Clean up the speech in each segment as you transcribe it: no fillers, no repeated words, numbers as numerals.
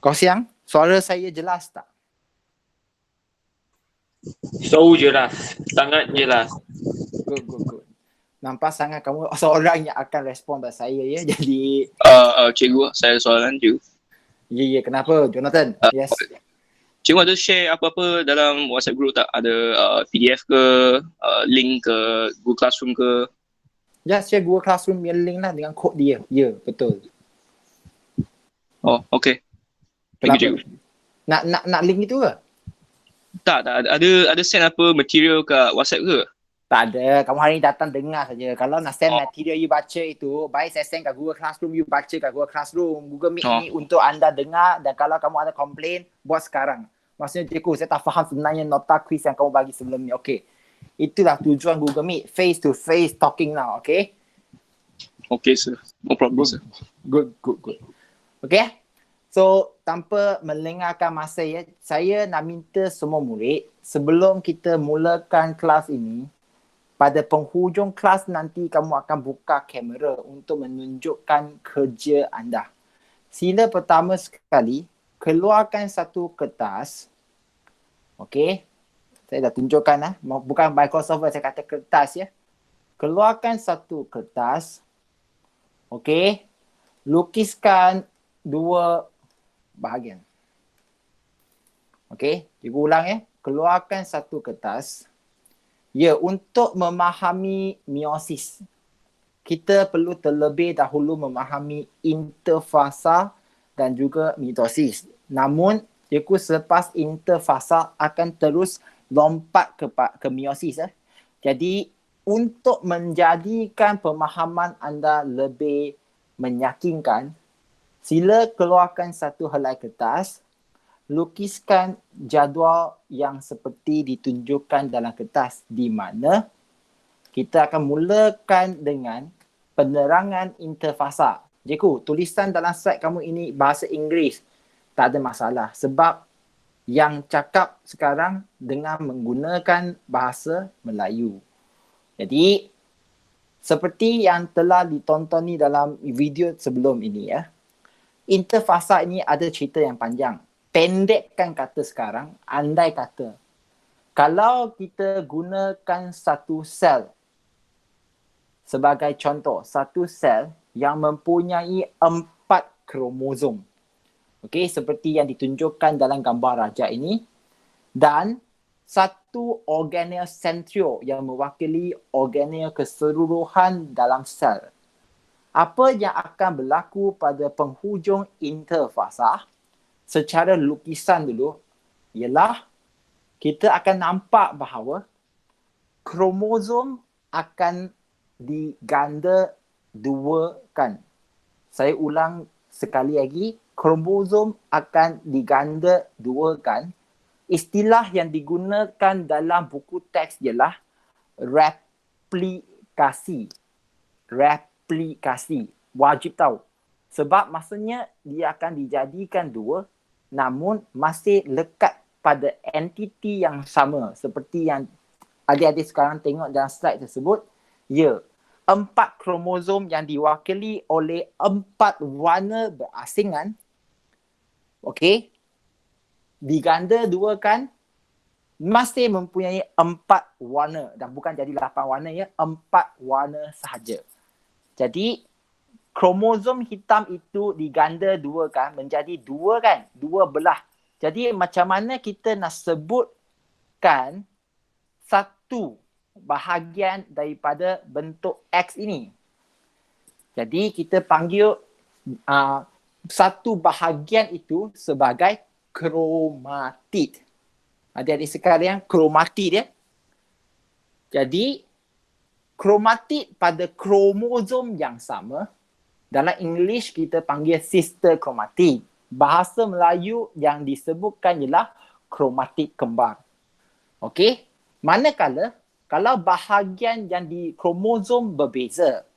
Kau siang, suara saya jelas tak? So jelas, sangat jelas. Good. Nampak sangat kamu seorang yang akan respon pada saya ya. Jadi Cikgu, saya soalan je. ya, kenapa Jonathan? Yes. Cikgu ada share apa-apa dalam WhatsApp group tak? Ada PDF ke, link ke, Google Classroom ke? Ya, share Google Classroom punya link lah dengan kod dia. Ya, betul. Oh, okay. Kenapa? Cikgu. Nak link itu ke? Tak, ada send apa material kat WhatsApp ke? Tak ada. Kamu hari ni datang dengar saja. Kalau nak send material you baca itu, baik saya send kat Google Classroom, you baca kat Google Classroom. Google Meet ni untuk anda dengar, dan kalau kamu ada komplain, buat sekarang. Maksudnya cikgu, saya tak faham sebenarnya nota quiz yang kamu bagi sebelum ni. Okay. Itulah tujuan Google Meet. Face to face talking now. Okay? Okay, sir. No problem, sir. Good. Okay? So, tanpa melengahkan masa ya, saya nak minta semua murid, sebelum kita mulakan kelas ini, pada penghujung kelas nanti kamu akan buka kamera untuk menunjukkan kerja anda. Sila pertama sekali, keluarkan satu kertas. Okey. Saya dah tunjukkan bukan Microsoft Word, saya kata kertas ya. Keluarkan satu kertas. Okey. Lukiskan dua bahagian. Okey, cikgu ulang ya. Keluarkan satu kertas. Ya, untuk memahami meiosis, kita perlu terlebih dahulu memahami interfasa dan juga mitosis. Namun, cikgu selepas interfasa akan terus lompat ke meiosis. Jadi, untuk menjadikan pemahaman anda lebih meyakinkan, sila keluarkan satu helai kertas, lukiskan jadual yang seperti ditunjukkan dalam kertas, di mana kita akan mulakan dengan penerangan interfasa. Cikgu, tulisan dalam slide kamu ini bahasa Inggeris. Tak ada masalah sebab yang cakap sekarang dengan menggunakan bahasa Melayu. Jadi, seperti yang telah ditontoni dalam video sebelum ini ya, interfasa ini ada cerita yang panjang. Pendekkan kata sekarang, andai kata kalau kita gunakan satu sel sebagai contoh, satu sel yang mempunyai 4 kromosom. Okey, seperti yang ditunjukkan dalam gambar raja ini, dan satu organel sentrio yang mewakili organel keseluruhan dalam sel. Apa yang akan berlaku pada penghujung interfasa secara lukisan dulu ialah kita akan nampak bahawa kromosom akan diganda duakan. Saya ulang sekali lagi, kromosom akan diganda duakan. Istilah yang digunakan dalam buku teks ialah replikasi. Replikasi. Wajib tahu. Sebab maksudnya dia akan dijadikan dua, namun masih lekat pada entiti yang sama. Seperti yang adik-adik sekarang tengok dalam slide tersebut. Ya, 4 kromosom yang diwakili oleh 4 warna berasingan, okey, diganda duakan, masih mempunyai 4 warna. Dan bukan jadi 8 warna ya, 4 warna sahaja. Jadi, kromosom hitam itu diganda duakan menjadi 2 kan? 2 belah. Jadi macam mana kita nak sebutkan satu bahagian daripada bentuk X ini? Jadi kita panggil satu bahagian itu sebagai kromatid. Adik-adik sekalian, kromatid ya. Jadi kromatid pada kromosom yang sama, dalam English kita panggil sister chromatid. Bahasa Melayu yang disebutkan ialah kromatid kembar. Okey? Manakala kalau bahagian yang di kromosom berbeza,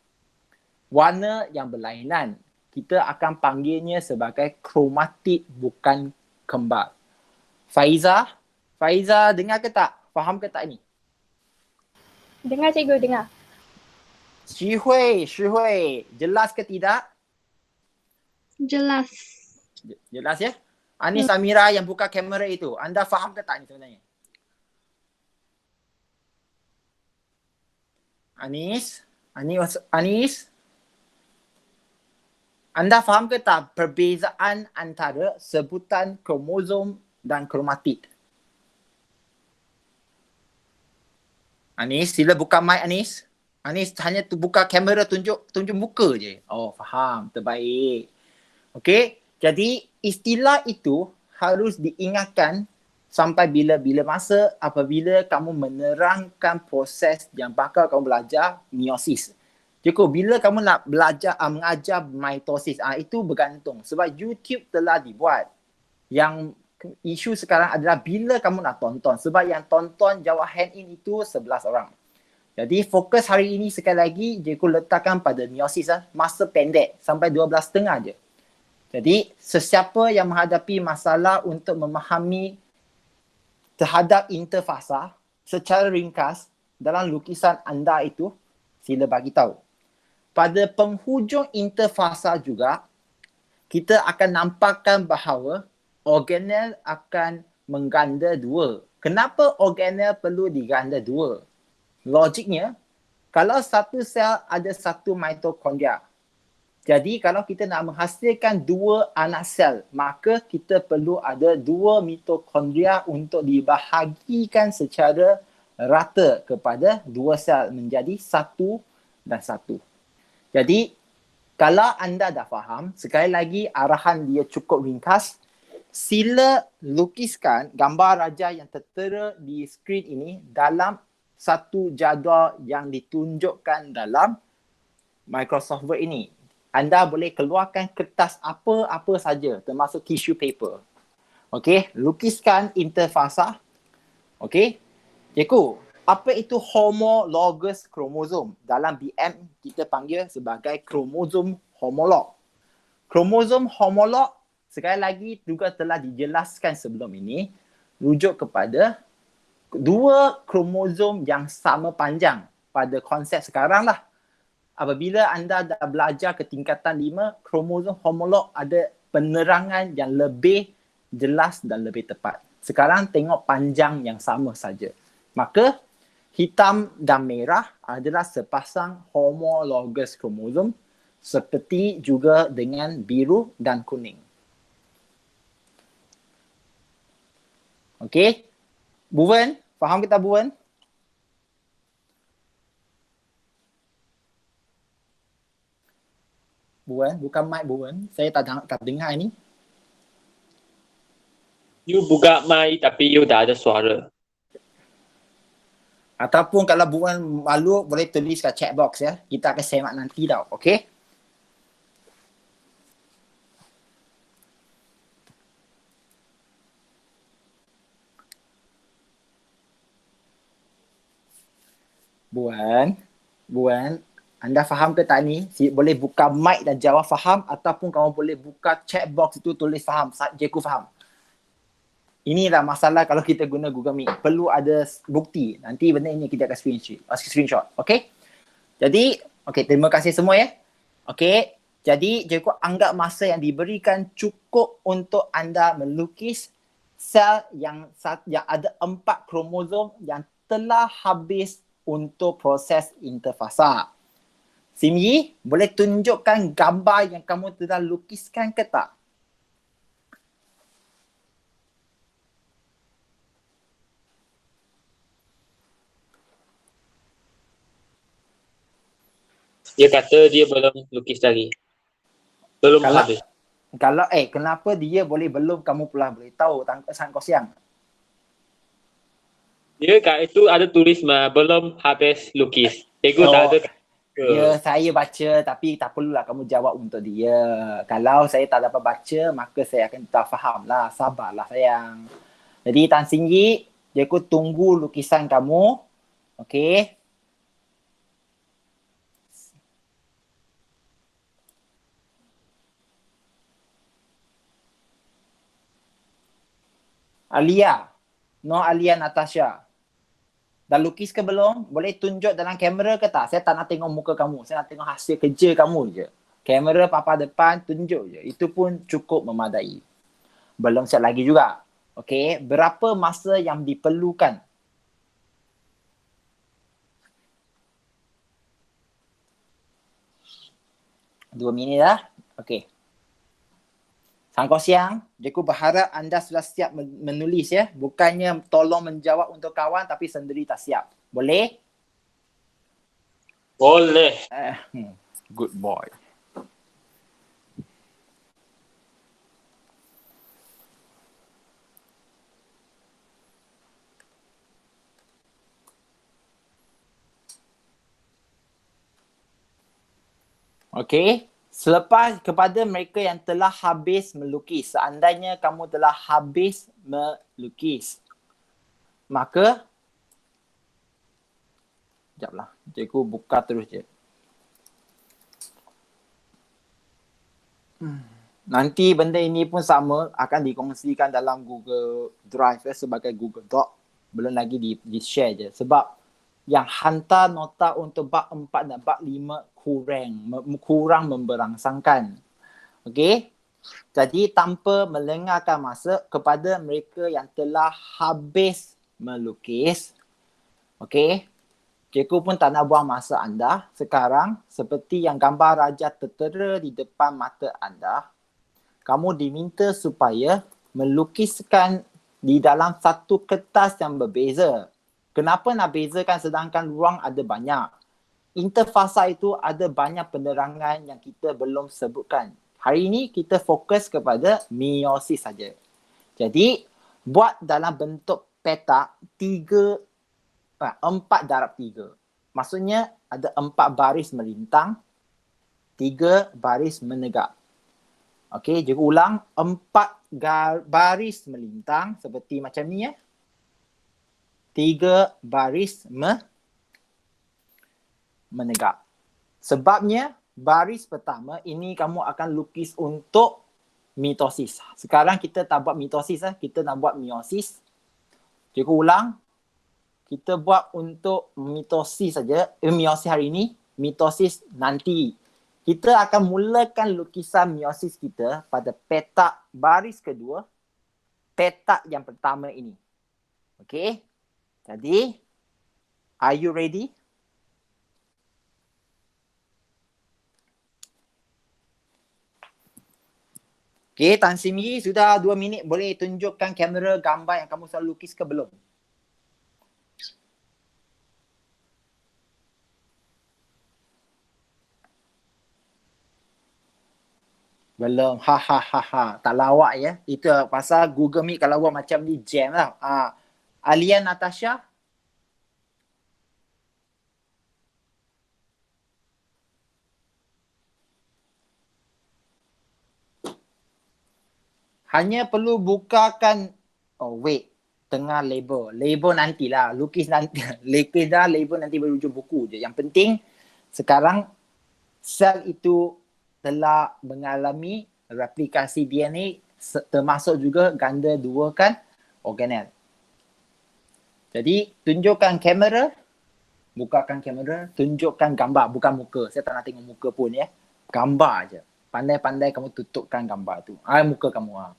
warna yang berlainan, kita akan panggilnya sebagai kromatid bukan kembar. Faiza dengar ke tak? Faham ke tak ni? Dengar cikgu, dengar. Shi Hui, jelas ke tidak? Jelas. Jelas ya? Anis Amira yang buka kamera itu, anda faham ke tak ni sebenarnya? Anis, anda faham ke tak perbezaan antara sebutan kromosom dan kromatid? Anis, sila buka mic Anis. Anis hanya tu buka kamera, tunjuk muka je. Oh, faham. Terbaik. Okey, jadi istilah itu harus diingatkan sampai bila-bila masa apabila kamu menerangkan proses yang bakal kamu belajar meiosis. Jadi bila kamu nak belajar mengajar mitosis, itu bergantung sebab YouTube telah dibuat. Yang isu sekarang adalah bila kamu nak tonton, sebab yang tonton jawab hand in itu 11 orang. Jadi fokus hari ini sekali lagi Cikgu letakkan pada meiosis, masa pendek sampai 12.5 je. Jadi sesiapa yang menghadapi masalah untuk memahami terhadap interfasa secara ringkas dalam lukisan anda itu, sila bagi tahu. Pada penghujung interfasa juga, kita akan nampakkan bahawa organel akan mengganda dua. Kenapa organel perlu diganda dua? Logiknya, kalau satu sel ada satu mitokondria. Jadi kalau kita nak menghasilkan dua anak sel, maka kita perlu ada dua mitokondria untuk dibahagikan secara rata kepada dua sel menjadi satu dan satu. Jadi kalau anda dah faham, sekali lagi arahan dia cukup ringkas. Sila lukiskan gambar raja yang tertera di skrin ini dalam satu jadual yang ditunjukkan dalam Microsoft Word ini. Anda boleh keluarkan kertas apa-apa saja termasuk tissue paper. Okey, lukiskan interfasa. Okey. Cikgu, apa itu homologous kromosom? Dalam BM kita panggil sebagai kromosom homolog. Kromosom homolog sekali lagi juga telah dijelaskan sebelum ini, rujuk kepada dua kromosom yang sama panjang pada konsep sekarang lah. Apabila anda dah belajar ke tingkatan 5, kromosom homolog ada penerangan yang lebih jelas dan lebih tepat. Sekarang tengok panjang yang sama saja. Maka hitam dan merah adalah sepasang homologous kromosom seperti juga dengan biru dan kuning. Okey. Buwen, faham kita Buwen? Buwen, bukan mic Buwen. Saya tak dengar ni. You buka mic tapi you dah ada suara. Ataupun kalau Buwen malu boleh tulis kat chat box ya. Kita akan semak nanti tau. Okey? Buan, anda faham ke tak ni? Boleh buka mic dan jawab faham ataupun kamu boleh buka chat box itu tulis faham. Cikgu faham. Inilah masalah kalau kita guna Google Meet. Perlu ada bukti. Nanti benda ini kita akan screenshot. Okey? Jadi, terima kasih semua ya. Okey, jadi cikgu anggap masa yang diberikan cukup untuk anda melukis sel yang ada 4 kromosom yang telah habis untuk proses interfasa. Simyi, boleh tunjukkan gambar yang kamu telah lukiskan ke tak? Dia kata dia belum lukis lagi. Belum habis. Kalau kenapa dia belum kamu pula boleh tahu tangkasan kau siang? Dia kat itu ada tulis belum habis lukis. Cikgu tak ada. Ya, saya baca tapi tak perlulah kamu jawab untuk dia. Kalau saya tak dapat baca, maka saya akan tak faham lah. Sabarlah sayang. Jadi Tan Singyi, cikgu tunggu lukisan kamu. Okey. Alia. Alia Natasha. Dah lukis ke belum? Boleh tunjuk dalam kamera ke tak? Saya tak nak tengok muka kamu. Saya nak tengok hasil kerja kamu je. Kamera papan depan tunjuk je. Itu pun cukup memadai. Belum siap lagi juga. Okey, berapa masa yang diperlukan? Dua minit dah. Okey. Sangkau siang, cikgu berharap anda sudah siap menulis ya. Bukannya tolong menjawab untuk kawan tapi sendiri tak siap. Boleh? Boleh. Good boy. Okey. Selepas kepada mereka yang telah habis melukis, seandainya kamu telah habis melukis, maka sekejaplah, cikgu buka terus je. Nanti benda ini pun sama akan dikongsikan dalam Google Drive sebagai Google Doc. Belum lagi di share je. Sebab yang hantar nota untuk bab 4 dan bab 5 kurang memberangsangkan. Okey. Jadi tanpa melengahkan masa kepada mereka yang telah habis melukis. Okey. Cikgu pun tak nak buang masa anda. Sekarang seperti yang gambar raja tertera di depan mata anda, kamu diminta supaya melukiskan di dalam satu kertas yang berbeza. Kenapa nak bezakan sedangkan ruang ada banyak? Interfasa itu ada banyak penerangan yang kita belum sebutkan. Hari ini kita fokus kepada meiosis saja. Jadi, buat dalam bentuk petak 4 darab 3. Maksudnya ada 4 baris melintang, 3 baris menegak. Okey, cikgu ulang. 4 baris melintang seperti macam ni ya. 3 baris menegak. Sebabnya baris pertama ini kamu akan lukis untuk mitosis. Sekarang kita tak buat mitosis kita nak buat meiosis. Cikgu ulang. Kita buat untuk mitosis saja. Meiosis hari ini, mitosis nanti. Kita akan mulakan lukisan meiosis kita pada petak baris kedua, petak yang pertama ini. Okey. Jadi, are you ready? Okey, Tan Simi sudah 2 minit. Boleh tunjukkan kamera gambar yang kamu selalu lukis ke belum? Belum. Tak lawak ya. Itu pasal Google Meet kalau buat macam ni jam lah. Alia Natasha. Hanya perlu bukakan, tengah label. Label nantilah. Lukis nanti. Lukis dah, label nanti baru hujung buku je. Yang penting sekarang sel itu telah mengalami replikasi DNA termasuk juga ganda 2 kan organel. Jadi tunjukkan kamera, bukakan kamera, tunjukkan gambar, bukan muka. Saya tak nak tengok muka pun ya. Gambar je. Pandai-pandai kamu tutupkan gambar tu. Muka kamu.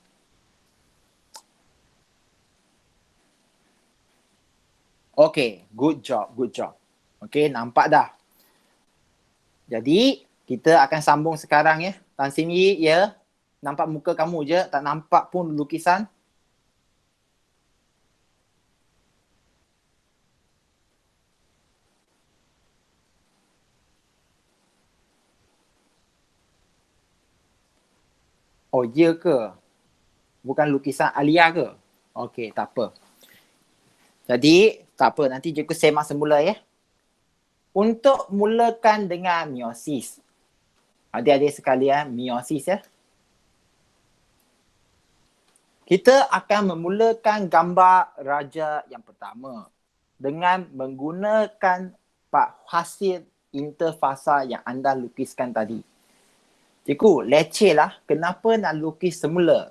Okay, good job. Okay, nampak dah. Jadi kita akan sambung sekarang ya. Tan Sim Yi, ya. Nampak muka kamu je, tak nampak pun lukisan. Oh, ya ke? Bukan lukisan Alia ke? Okey, tak apa. Jadi, tak apa. Nanti cikgu semak semula ya. Untuk mulakan dengan meiosis. Adik-adik sekalian, meiosis ya. Kita akan memulakan gambar raja yang pertama dengan menggunakan hasil interfasa yang anda lukiskan tadi. Cikgu, leceh lah. Kenapa nak lukis semula?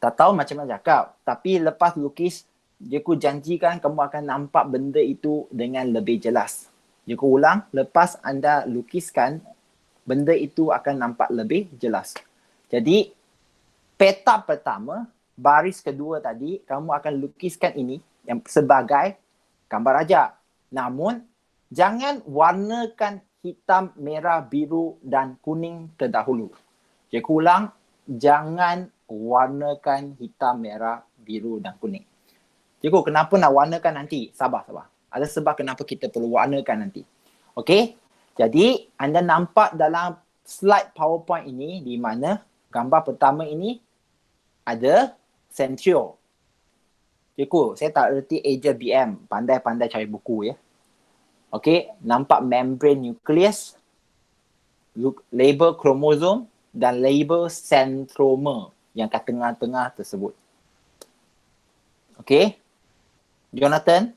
Tak tahu macam mana cakap. Tapi lepas lukis, cikgu janjikan kamu akan nampak benda itu dengan lebih jelas. Cikgu ulang, lepas anda lukiskan, benda itu akan nampak lebih jelas. Jadi, peta pertama, baris kedua tadi, kamu akan lukiskan ini yang sebagai gambar raja. Namun, jangan warnakan hitam, merah, biru dan kuning terdahulu. Cikgu ulang, jangan warnakan hitam, merah, biru dan kuning. Cikgu, kenapa nak warnakan nanti? Sabar. Ada sebab kenapa kita perlu warnakan nanti. Okey? Jadi, anda nampak dalam slide PowerPoint ini di mana gambar pertama ini ada Centrio. Cikgu, saya tak erti Agent BM. Pandai-pandai cari buku ya. Okey, nampak membrane nukleus, label kromosom dan label centromer yang kat tengah-tengah tersebut. Okey. Jonathan,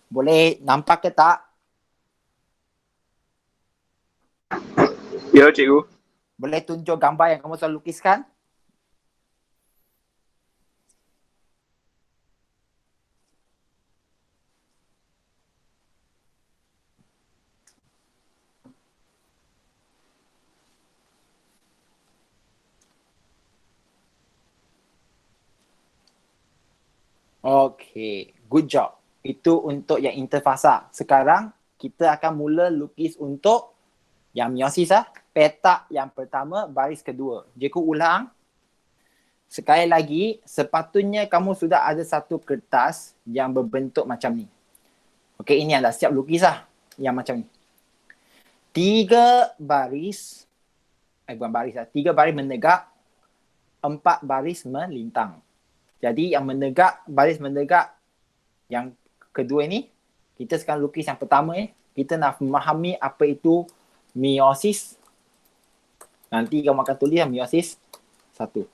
boleh nampak ke tak? Ya, cikgu. Boleh tunjuk gambar yang kamu selalu lukiskan? Okay, good job. Itu untuk yang interfasa. Sekarang kita akan mula lukis untuk yang meiosis lah. Petak yang pertama, baris kedua. Cikgu ulang. Sekali lagi, sepatutnya kamu sudah ada satu kertas yang berbentuk macam ni. Okey, ini anda siap lukis lah. Yang macam ni. 3 baris, bukan baris lah. 3 baris menegak, 4 baris melintang. Jadi yang menegak, baris menegak yang kedua ini, kita sekarang lukis yang pertama ni. Kita nak memahami apa itu meiosis. Nanti kamu akan tulis meiosis 1.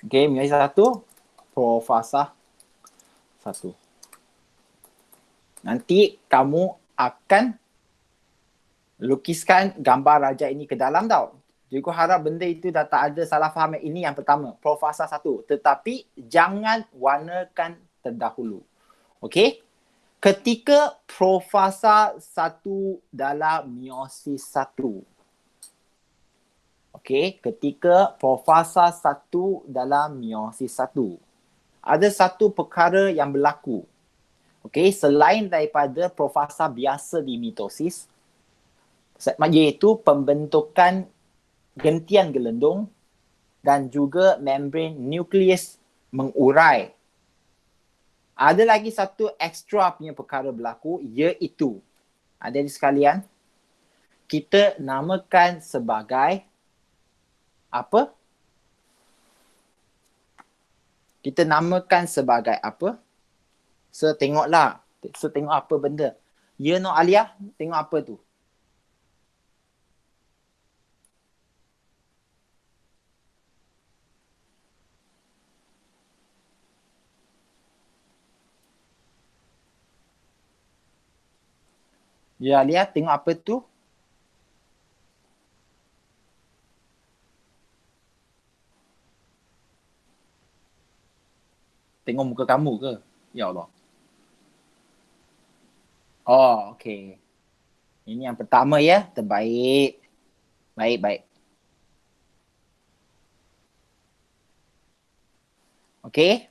Okey, meiosis 1, profasa 1. Nanti kamu akan lukiskan gambar raja ini ke dalam tau. Cikgu harap benda itu dah tak ada salah faham. Ini yang pertama, profasa 1. Tetapi jangan warnakan terdahulu. Okey? Ketika profasa 1 dalam meiosis 1. Okey, ketika profasa 1 dalam meiosis 1. Ada satu perkara yang berlaku. Okey, selain daripada profasa biasa di mitosis, iaitu pembentukan gentian gelendung dan juga membran nukleus mengurai. Ada lagi satu ekstra punya perkara berlaku, iaitu adik-adik sekalian, kita namakan sebagai apa? Kita namakan sebagai apa? Tengoklah. Tengok apa benda. Ya no Alia, tengok apa tu? Ya Alia, tengok apa tu? Tengok muka kamu ke? Ya Allah. Oh, okey. Ini yang pertama ya. Terbaik. Baik. Okey.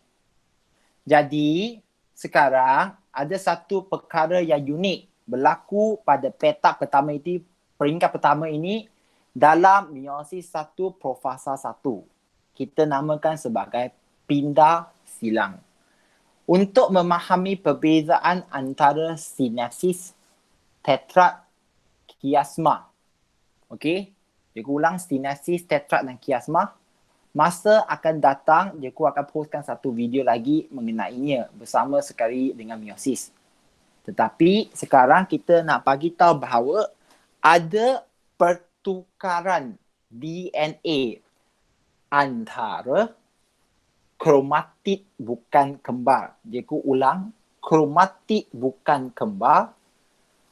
Jadi, sekarang ada satu perkara yang unik berlaku pada petak pertama itu, peringkat pertama ini dalam meiosis 1 profasa 1. Kita namakan sebagai pindah silang. Untuk memahami perbezaan antara sinapsis, tetrad, kiasma. Okey? Cikgu ulang, sinapsis, tetrad dan kiasma. Masa akan datang, cikgu akan postkan satu video lagi mengenainya bersama sekali dengan meiosis. Tetapi sekarang kita nak bagi tahu bahawa ada pertukaran DNA antara kromatid bukan kembar. Cikgu ulang, kromatid bukan kembar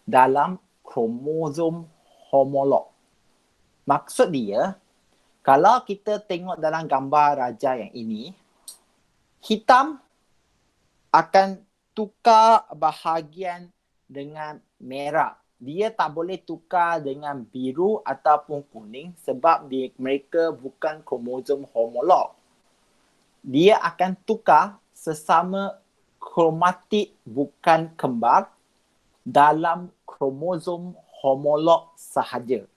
dalam kromosom homolog. Maksud dia, kalau kita tengok dalam gambar raja yang ini, hitam akan tukar bahagian dengan merah dia tak boleh tukar dengan biru ataupun kuning sebab mereka bukan kromosom homolog. Dia akan tukar sesama kromatik bukan kembar dalam kromosom homolog sahaja.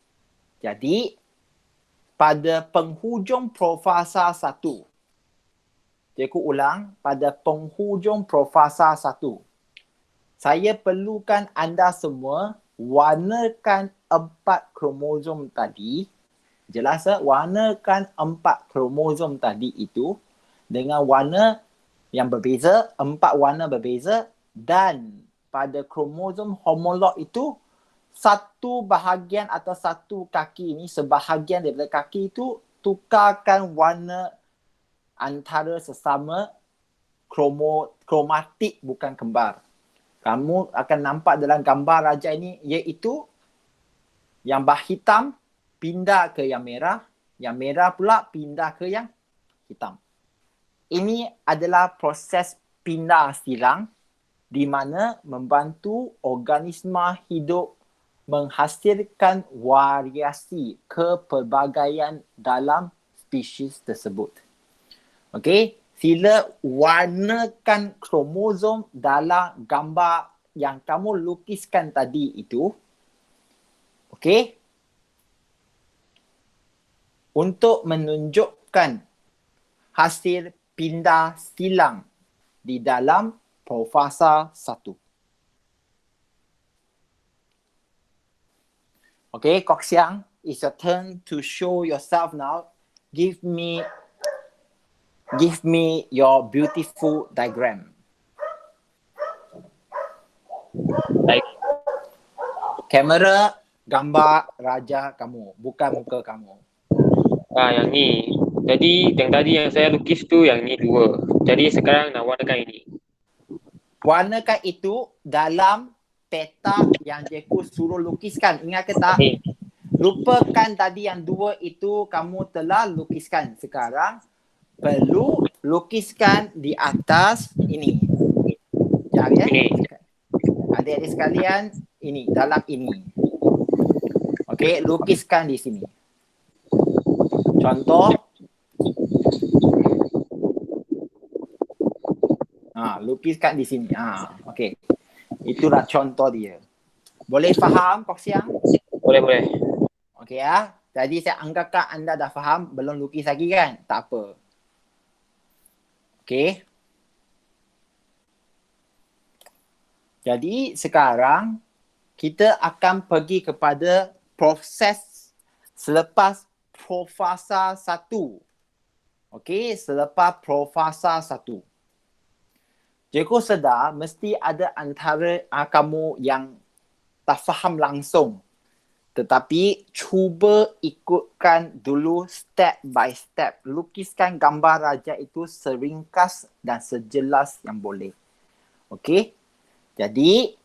Jadi, pada penghujung profasa 1, cikgu ulang, pada penghujung profasa 1, saya perlukan anda semua warnakan 4 kromosom tadi. Jelas tak? Warnakan 4 kromosom tadi itu dengan warna yang berbeza, 4 warna berbeza, dan pada kromosom homolog itu satu bahagian atau satu kaki ini, sebahagian daripada kaki itu tukarkan warna antara sesama kromatik bukan kembar. Kamu akan nampak dalam gambar raja ini iaitu yang hitam pindah ke yang merah pula pindah ke yang hitam. Ini adalah proses pindah silang di mana membantu organisma hidup menghasilkan variasi kepelbagaian dalam spesies tersebut. Okey, sila warnakan kromosom dalam gambar yang kamu lukiskan tadi itu. Okey. Untuk menunjukkan hasil pindah silang di dalam profasa 1. Okay, Kok Siang, it's your turn to show yourself now. Give me your beautiful diagram. Baik. Kamera gambar raja kamu, bukan muka kamu. Yang ni. Jadi yang tadi yang saya lukis tu yang ni 2. Jadi sekarang nak warnakan ini. Warnakan itu dalam peta yang cikgu suruh lukiskan. Ingat ke tak? Ni. Lupakan tadi yang 2 itu kamu telah lukiskan. Sekarang perlu lukiskan di atas ini. Sekejap ya. Ini. Adik-adik sekalian, ini, dalam ini. Okey, lukiskan di sini. Contoh. Lukiskan di sini. Okey. Itulah contoh dia. Boleh faham, Kok Siang? Boleh. Okey ya. Jadi saya anggapkan anda dah faham, belum lukis lagi kan? Tak apa. Okey. Jadi sekarang kita akan pergi kepada proses selepas profasa 1. Okey, selepas profasa 1. Cikgu sedar mesti ada antara kamu yang tak faham langsung. Tetapi cuba ikutkan dulu step by step. Lukiskan gambar raja itu seringkas dan sejelas yang boleh. Okey? Jadi,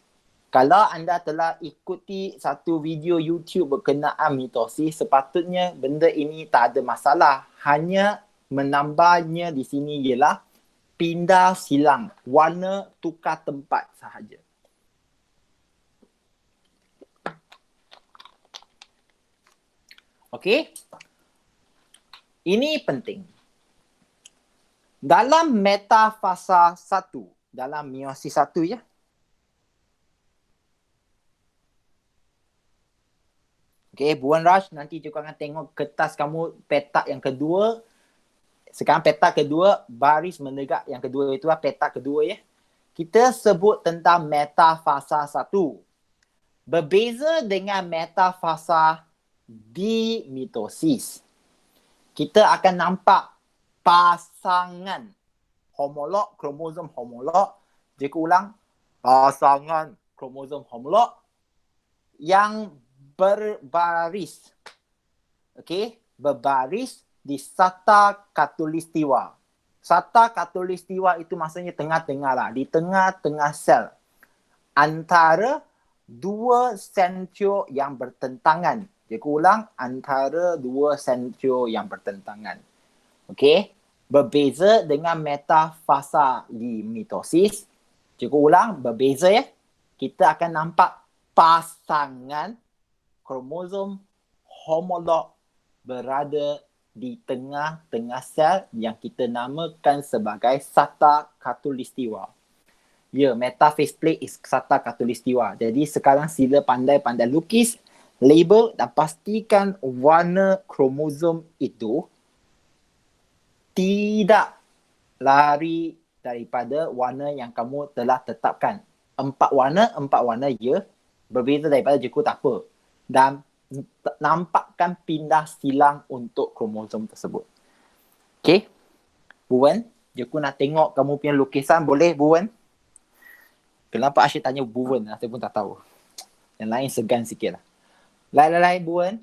kalau anda telah ikuti satu video YouTube berkenaan mitosis, sepatutnya benda ini tak ada masalah. Hanya menambahnya di sini ialah pindah silang, warna tukar tempat sahaja. Okey? Ini penting. Dalam metafasa 1, dalam meiosis 1 ya. Okey, Buan Raj, nanti juga akan tengok kertas kamu petak yang kedua. Sekarang petak kedua, baris menegak yang kedua itulah petak kedua ya. Kita sebut tentang metafasa 1. Berbeza dengan metafasa di mitosis. Kita akan nampak pasangan homolog, kromosom homolog. Jika ulang, pasangan kromosom homolog yang berbaris. Okey, berbaris di sata katulistiwa. Sata katulistiwa itu maksudnya tengah-tengah lah. Di tengah-tengah sel. Antara dua sentrio yang bertentangan. Cikgu ulang, antara dua sentrio yang bertentangan. Okey. Berbeza dengan metafasa di mitosis. Cikgu ulang, berbeza ya. Kita akan nampak pasangan kromosom homolog berada di tengah-tengah sel yang kita namakan sebagai sata khatulistiwa. Ya, metaphase plate is sata khatulistiwa. Jadi sekarang sila pandai-pandai lukis, label dan pastikan warna kromosom itu tidak lari daripada warna yang kamu telah tetapkan. 4 warna ya. Berbeza daripada jika tak apa. Dan nampakkan pindah silang untuk kromosom tersebut. Okay. Bu Wen, Jika nak tengok kamu punya lukisan, boleh Bu Wen? Kenapa Asyik tanya Bu Wen? Saya pun tak tahu. Yang lain segan sikit lah. Lain-lain Bu Wen.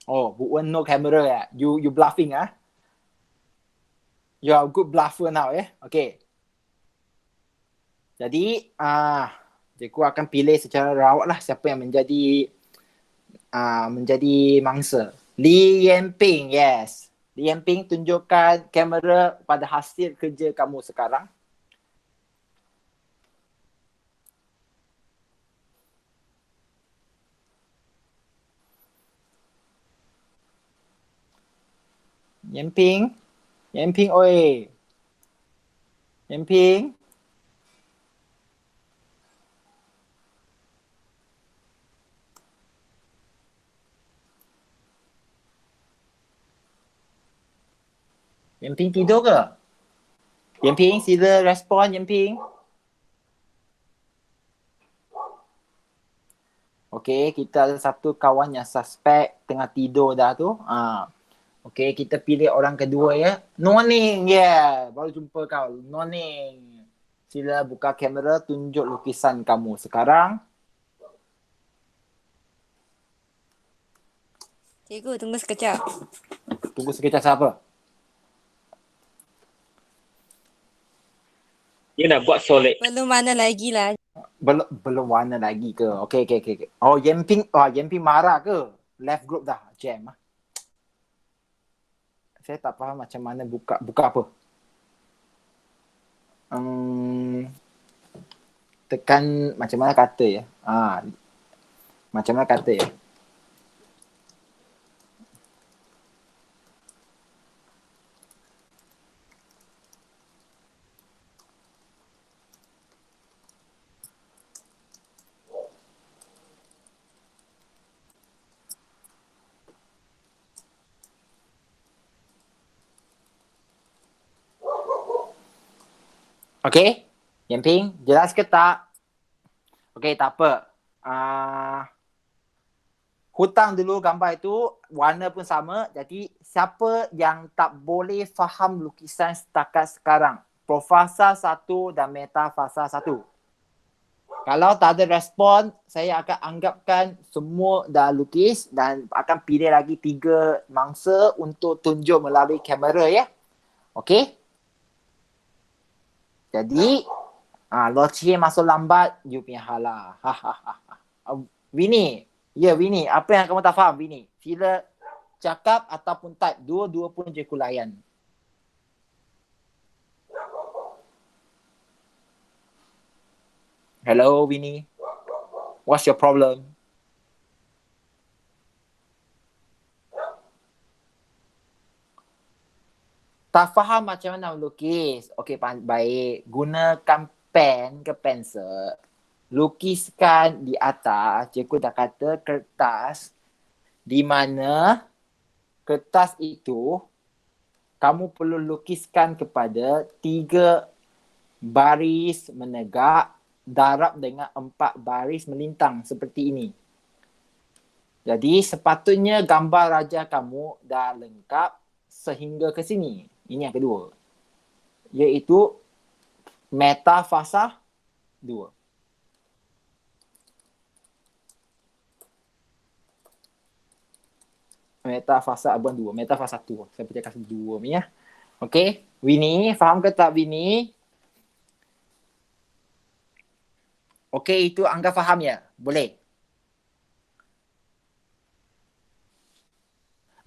Oh, Bu Wen no camera ya. You bluffing ah. You are a good bluffer now Okay. Jadi, Cikgu akan pilih secara rawat lah siapa yang menjadi mangsa. Li Yanping, yes. Li Yanping, tunjukkan kamera pada hasil kerja kamu sekarang. Yanping, oi. Yanping. Yanping tidur ke? Yanping, sila respon Yanping. Okey, kita ada satu kawan yang suspek tengah tidur dah tu. Okey, kita pilih orang kedua ya. Noning, baru jumpa kau. Noning. Sila buka kamera, tunjuk lukisan kamu sekarang. Cikgu, tunggu sekejap. Tunggu sekejap siapa? Dia nak buat solid. Belum mana lagi lah. Belum warna lagi ke? Okey. Oh, Yanping marah ke? Left group dah, jam ah. Saya tak faham macam mana buka apa. Tekan macam mana kata ya? Macam mana kata ya? Okey, Yanping, jelas ke tak? Okey, tak apa. Hutang dulu gambar itu, warna pun sama. Jadi, siapa yang tak boleh faham lukisan setakat sekarang? Profasa 1 dan metafasa 1. Kalau tak ada respon, saya akan anggapkan semua dah lukis dan akan pilih lagi 3 mangsa untuk tunjuk melalui kamera ya. Okey? Jadi, Lochie masuk lambat, you punya hal lah. Winnie, Winnie, apa yang kamu tak faham Winnie? Sila cakap ataupun type, dua-dua pun je ku layan. Hello Winnie, what's your problem? Tak faham macam mana melukis. Okey, baik. Gunakan pen ke pensel. Lukiskan di atas. Cikgu dah kata kertas. Di mana kertas itu kamu perlu lukiskan kepada 3 baris menegak darab dengan 4 baris melintang seperti ini. Jadi sepatutnya gambar raja kamu dah lengkap sehingga ke sini. Ini yang kedua. Iaitu metafasa 2. Metafasa abang 2. Metafasa 1. Saya pergi kasih 2 ni ya. Okey. Winnie, faham ke tak Winnie? Okey, itu anggap faham ya? Boleh.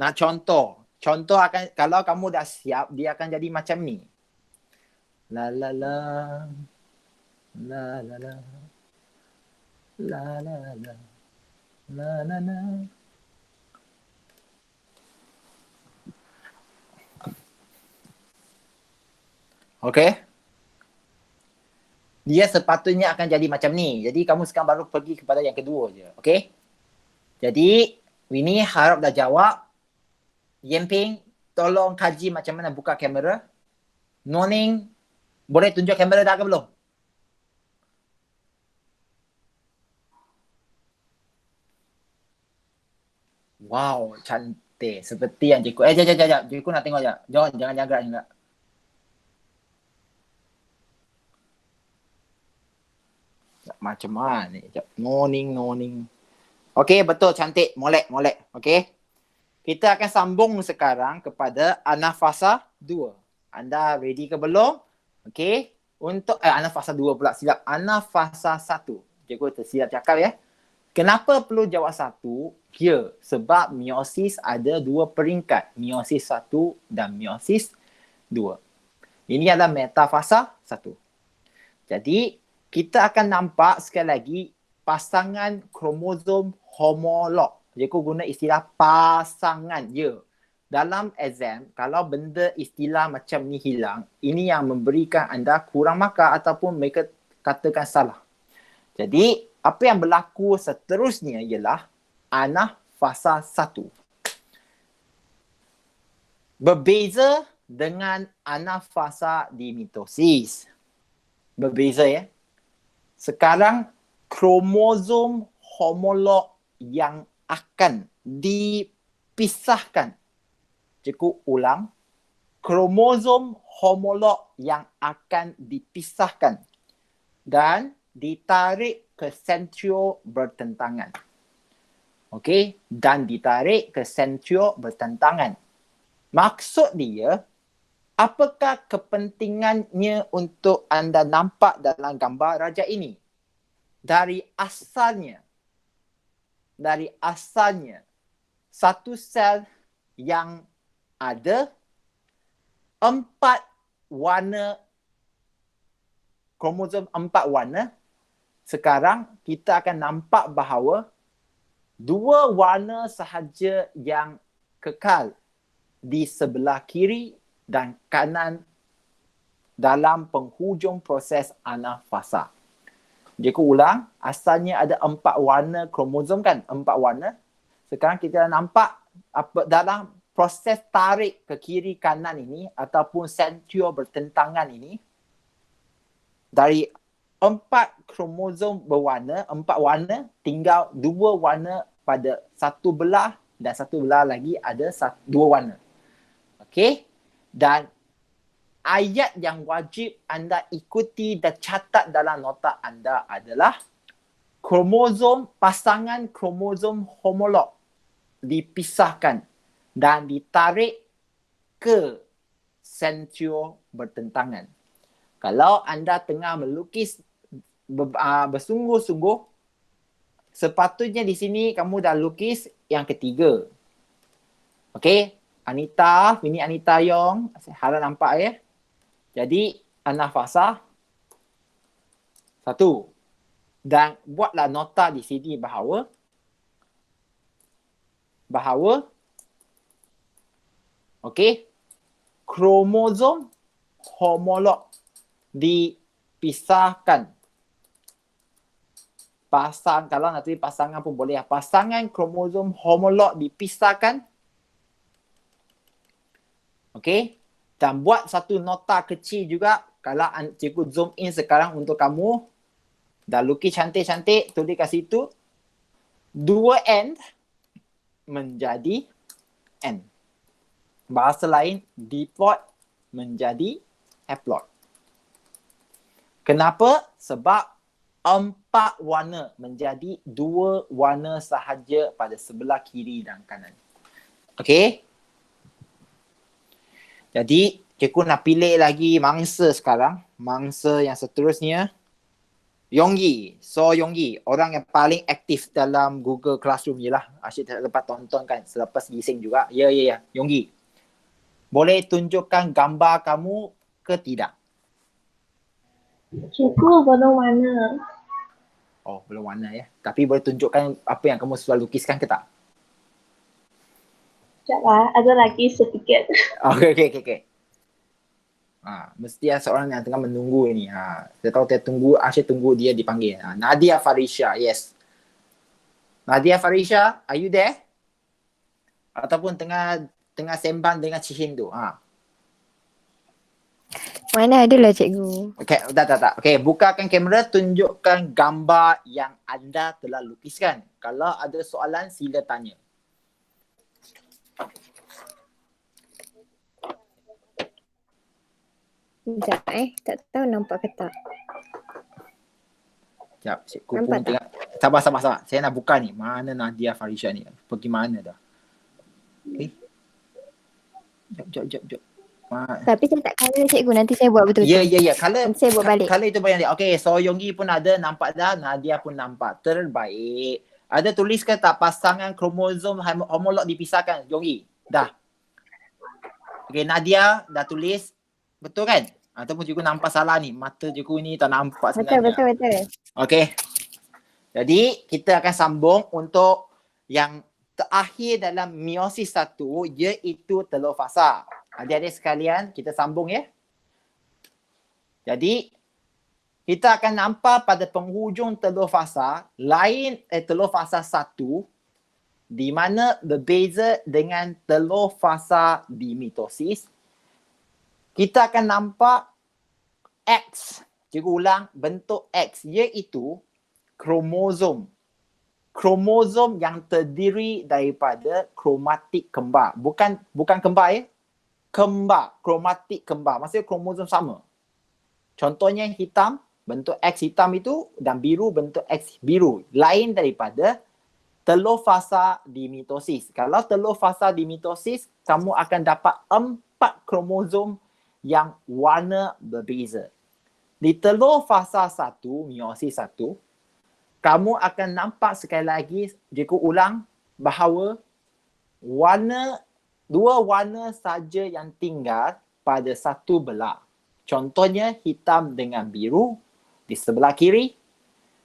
Nak contoh akan, kalau kamu dah siap, dia akan jadi macam ni. La la la. La la la. La la la. La la la. Okay. Dia sepatutnya akan jadi macam ni. Jadi kamu sekarang baru pergi kepada yang kedua je. Okay. Jadi Winnie harap dah jawab. Yemping, tolong kaji macam mana buka kamera. Noning, boleh tunjuk kamera dah ke belum? Wow, cantik. Seperti yang Jiku. Jap. Jiku nak tengok jap. Jangan gerak juga. Macam mana ni? Jap. Noning. Okey, betul, cantik. Molek. Okey. Kita akan sambung sekarang kepada anafasa 2. Anda ready ke belum? Okey. Untuk anafasa 2 pula, silap. Anafasa 1. Cikgu tersilap cakap ya. Kenapa perlu jawab 1? Ya, sebab meiosis ada 2 peringkat. Meiosis 1 dan meiosis 2. Ini adalah metafasa 1. Jadi, kita akan nampak sekali lagi pasangan kromosom homolog. Cikgu guna istilah pasangan. Ya. Dalam exam, kalau benda istilah macam ni hilang, ini yang memberikan anda kurang markah ataupun mereka katakan salah. Jadi, apa yang berlaku seterusnya ialah anafasa 1. Berbeza dengan anafasa di mitosis. Berbeza ya. Sekarang kromosom homolog yang akan dipisahkan. Cikgu ulang. Kromosom homolog yang akan dipisahkan dan ditarik ke sentrio bertentangan. Okey, dan ditarik ke sentrio bertentangan. Maksud dia, apakah kepentingannya untuk anda nampak dalam gambar rajak ini? Dari asalnya, satu sel yang ada 4 warna, kromosom 4 warna, sekarang kita akan nampak bahawa 2 warna sahaja yang kekal di sebelah kiri dan kanan dalam penghujung proses anafasa. Jika ulang, asalnya ada 4 warna kromosom kan? 4 warna. Sekarang kita nampak dalam proses tarik ke kiri kanan ini ataupun sentrio bertentangan ini, dari 4 kromosom berwarna, 4 warna, tinggal 2 warna pada satu belah dan satu belah lagi ada 2 warna. Okey? Dan ayat yang wajib anda ikuti dan catat dalam nota anda adalah pasangan kromosom homolog dipisahkan dan ditarik ke sentrio bertentangan. Kalau anda tengah melukis bersungguh-sungguh, sepatutnya di sini kamu dah lukis yang ketiga. Okey, ini Anita Yong, harap nampak ya. Jadi anafasa 1. Dan buatlah nota di sini bahawa okey, kromosom homolog dipisahkan. Kalau nak tulis pasangan pun boleh. Pasangan kromosom homolog dipisahkan. Okey. Dan buat satu nota kecil juga. Kalau cikgu zoom in sekarang untuk kamu. Dah lukis cantik-cantik. Tulis kat situ. 2 end menjadi N. Bahasa lain, diploid menjadi haploid. Kenapa? Sebab 4 warna menjadi 2 warna sahaja pada sebelah kiri dan kanan. Okey? Jadi, cikgu nak pilih lagi mangsa sekarang. Mangsa yang seterusnya. Yonggi. So, Yonggi. Orang yang paling aktif dalam Google Classroom je lah. Asyik lepas tonton kan. Selepas gising juga. Ya. Yonggi. Boleh tunjukkan gambar kamu ke tidak? Cikgu belum mana. Oh, belum warna ya. Tapi boleh tunjukkan apa yang kamu sudah lukiskan ke tak? Sekejap lah, ada lagi sedikit. Okey. Mesti ada seorang yang tengah menunggu ini. Saya tahu dia tunggu, Asyik tunggu dia dipanggil. Nadia Farisha, yes. Nadia Farisha, are you there? Ataupun tengah sembang dengan Cihin tu. Mana adalah cikgu. Okey, tak. Okey, bukakan kamera, tunjukkan gambar yang anda telah lukiskan. Kalau ada soalan, sila tanya. Sekejap tak tahu nampak ke tak. Sekejap, cikgu Nampak pun tak? tengok. Sabar. Saya nak buka ni. Mana Nadia Farisha ni? Pergi mana dah? Okey. Jap. Tapi saya tak colour cikgu, nanti saya buat betul-betul. Ya. Kalau Nanti saya buat balik. Kalau itu banyak dia. Okey, So Yonggi pun ada, nampak dah. Nadia pun nampak. Terbaik. Ada tulis ke tak pasangan kromosom homolog dipisahkan? Yonggi, dah. Okey, Nadia dah tulis. Betul kan? Ataupun cikgu nampak salah ni. Mata cikgu ni tak nampak sebenarnya. Betul. Okey. Jadi, kita akan sambung untuk yang terakhir dalam meiosis 1, iaitu telur fasa. Adik-adik sekalian, kita sambung ya. Jadi, kita akan nampak pada penghujung telur fasa, telur fasa 1, di mana berbeza dengan telur fasa di mitosis. Kita akan nampak X. Cikgu ulang, bentuk X, iaitu kromosom. Kromosom yang terdiri daripada kromatik kembar. Bukan kembar ya. Kembar, kromatik kembar. Maksudnya kromosom sama. Contohnya hitam, bentuk X hitam itu, dan biru, bentuk X biru. Lain daripada telur fasa di mitosis. Kalau telur fasa di mitosis, kamu akan dapat 4 kromosom yang warna berbeza. Di telur fasa 1, meiosis 1, kamu akan nampak sekali lagi, cikgu ulang, bahawa dua warna saja yang tinggal pada satu belah. Contohnya hitam dengan biru di sebelah kiri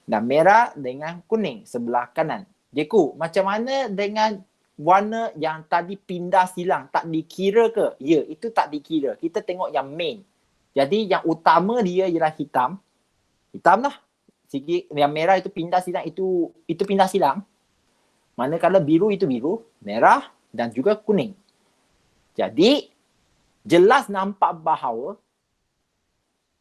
dan merah dengan kuning sebelah kanan. Cikgu, macam mana dengan warna yang tadi pindah silang, tak dikira ke? Ya, itu tak dikira. Kita tengok yang main. Jadi yang utama dia ialah hitam. Hitam lah. Sikit yang merah itu pindah silang, itu pindah silang. Manakala biru itu biru, merah dan juga kuning. Jadi jelas nampak bahawa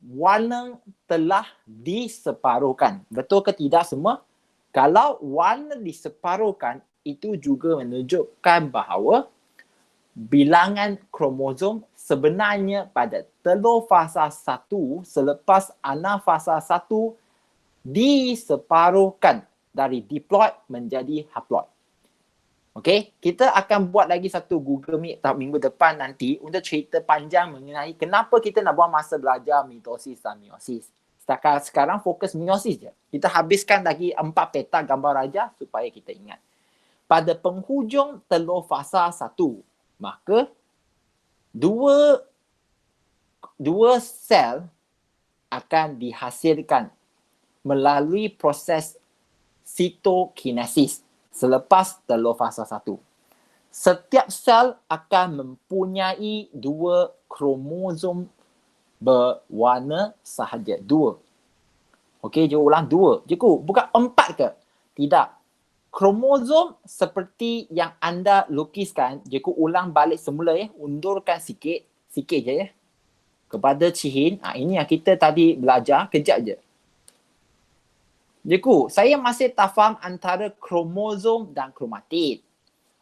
warna telah diseparuhkan. Betul ke tidak semua? Kalau warna diseparuhkan, itu juga menunjukkan bahawa bilangan kromosom sebenarnya pada telur fasa 1 selepas anafasa 1 diseparuhkan dari diploid menjadi haploid. Okey, kita akan buat lagi satu Google Meet minggu depan nanti untuk cerita panjang mengenai kenapa kita nak buang masa belajar mitosis dan meiosis. Sekarang fokus meiosis je. Kita habiskan lagi 4 peta gambar raja supaya kita ingat. Pada penghujung telur fasa 1, maka dua sel akan dihasilkan melalui proses sitokinesis selepas telur fasa 1. Setiap sel akan mempunyai 2 kromosom berwarna sahaja. 2. Okey, cikgu ulang 2. Cikgu, bukan 4 ke? Tidak. Kromosom seperti yang anda lukiskan, cikgu ulang balik semula ya. Undurkan sikit je ya. Kepada Cihin, ini yang kita tadi belajar, kejap je. Cikgu, saya masih tak faham antara kromosom dan kromatid.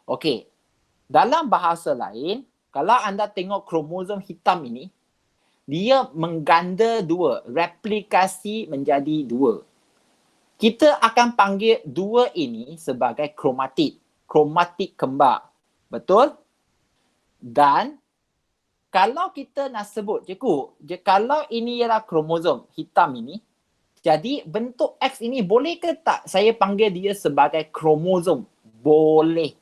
Okey. Dalam bahasa lain, kalau anda tengok kromosom hitam ini, dia mengganda 2, replikasi menjadi 2. Kita akan panggil 2 ini sebagai kromatid, kromatik kembar. Betul? Dan kalau kita nak sebut, cikgu, kalau ini ialah kromosom hitam ini, jadi bentuk X ini boleh ke tak saya panggil dia sebagai kromosom? Boleh.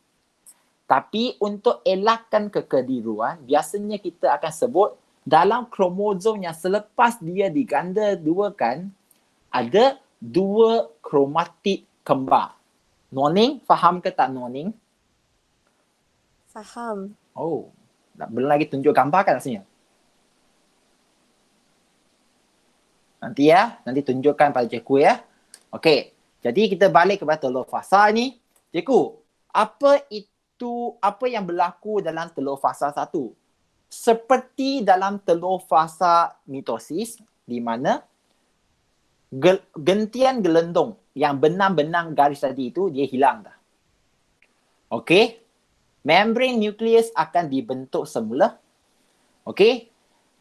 Tapi untuk elakkan kekeliruan, biasanya kita akan sebut dalam kromosom yang selepas dia diganda duakan, ada 2 kromatid kembar. Noning, faham ke tak Noning? Faham. Oh, belum lagi tunjuk gambar kan rasanya? Nanti tunjukkan pada cikgu ya. Okey, jadi kita balik kepada telur fasa ni. Cikgu, apa yang berlaku dalam telur fasa 1? Seperti dalam telur fasa mitosis, di mana gentian gelendung yang benang-benang garis tadi itu dia hilang dah. Okey, membrane nukleus akan dibentuk semula. Okey,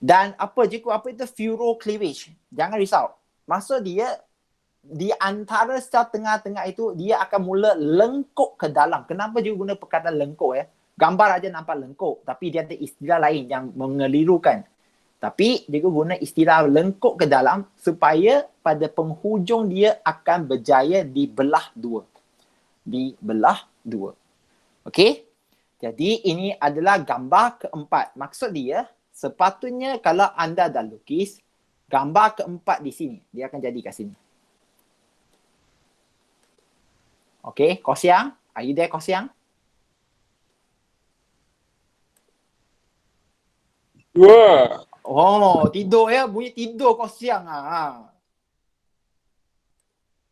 dan apa itu furo cleavage. Jangan risau. Maksud dia di antara sel tengah-tengah itu dia akan mula lengkuk ke dalam. Kenapa dia guna perkataan lengkuk ya? Gambar aja nampak lengkuk, tapi dia ada istilah lain yang mengelirukan. Tapi dia guna istilah lengkuk ke dalam supaya pada penghujung dia akan berjaya dibelah dua. Okey? Jadi ini adalah gambar keempat. Maksud dia sepatutnya kalau anda dah lukis gambar keempat di sini, dia akan jadi kat sini. Okey, Kosiang, are you there Kosiang? Ya. Oh, tidur ya, bunyi tidur Kosiang ah.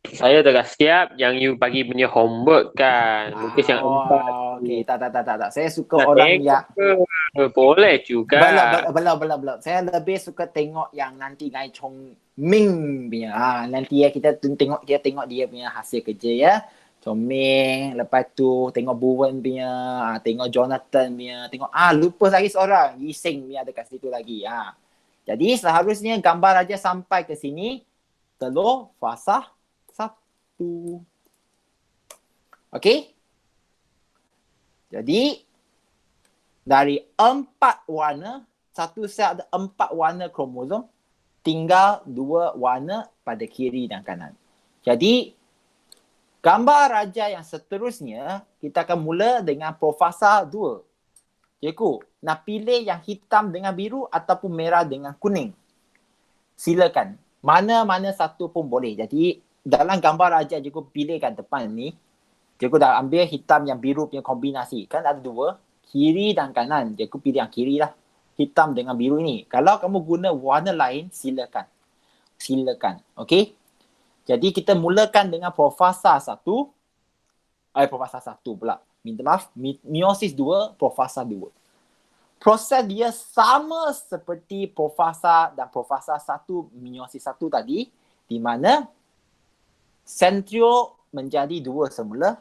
Saya dah siap yang you bagi punya homework kan. Lukis yang 4. Okey, tak. Saya suka Nak orang tengok yang ke? Boleh juga. belum. Saya lebih suka tengok yang nanti Ngai Chong Ming punya. Nanti ya kita tengok dia punya hasil kerja ya. Chong Ming, lepas tu tengok Bowen punya, tengok Jonathan punya, tengok lupa lagi seorang, Yi Sing punya ada kat situ lagi. Jadi seharusnya gambar aja sampai ke sini telur fasa 1. Okey? Jadi dari 4 warna, satu sel ada 4 warna kromosom, tinggal 2 warna pada kiri dan kanan. Jadi gambar raja yang seterusnya kita akan mula dengan profasa 2. Cikgu, nak pilih yang hitam dengan biru ataupun merah dengan kuning? Silakan. Mana-mana satu pun boleh. Jadi dalam gambar raja cikgu pilihkan depan ni. Cikgu dah ambil hitam yang biru punya kombinasi. Kan ada 2, kiri dan kanan. Cikgu pilih yang kiri lah. Hitam dengan biru ini. Kalau kamu guna warna lain, silakan. Okey? Jadi kita mulakan dengan profasa 1. Profasa 1 pula. Minta maaf. Meiosis 2, profasa 2. Proses dia sama seperti profasa dan profasa 1, meiosis 1 tadi. Di mana sentriol menjadi 2 semula.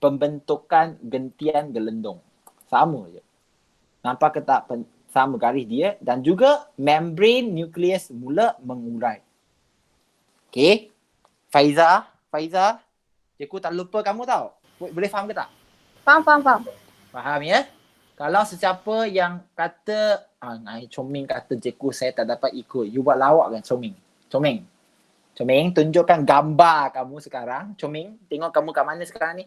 Pembentukan gentian gelendung. Sama je. Nampak ke tak sama garis dia? Dan juga membrane nukleus mula mengurai. Okey. Faiza, cikgu tak lupa kamu tau. Boleh faham ke tak? Faham. Faham ya? Kalau sesiapa yang kata, Ngai Chong Ming kata cikgu saya tak dapat ikut. You buat lawak kan Chong Ming, tunjukkan gambar kamu sekarang. Chong Ming, tengok kamu kat mana sekarang ni?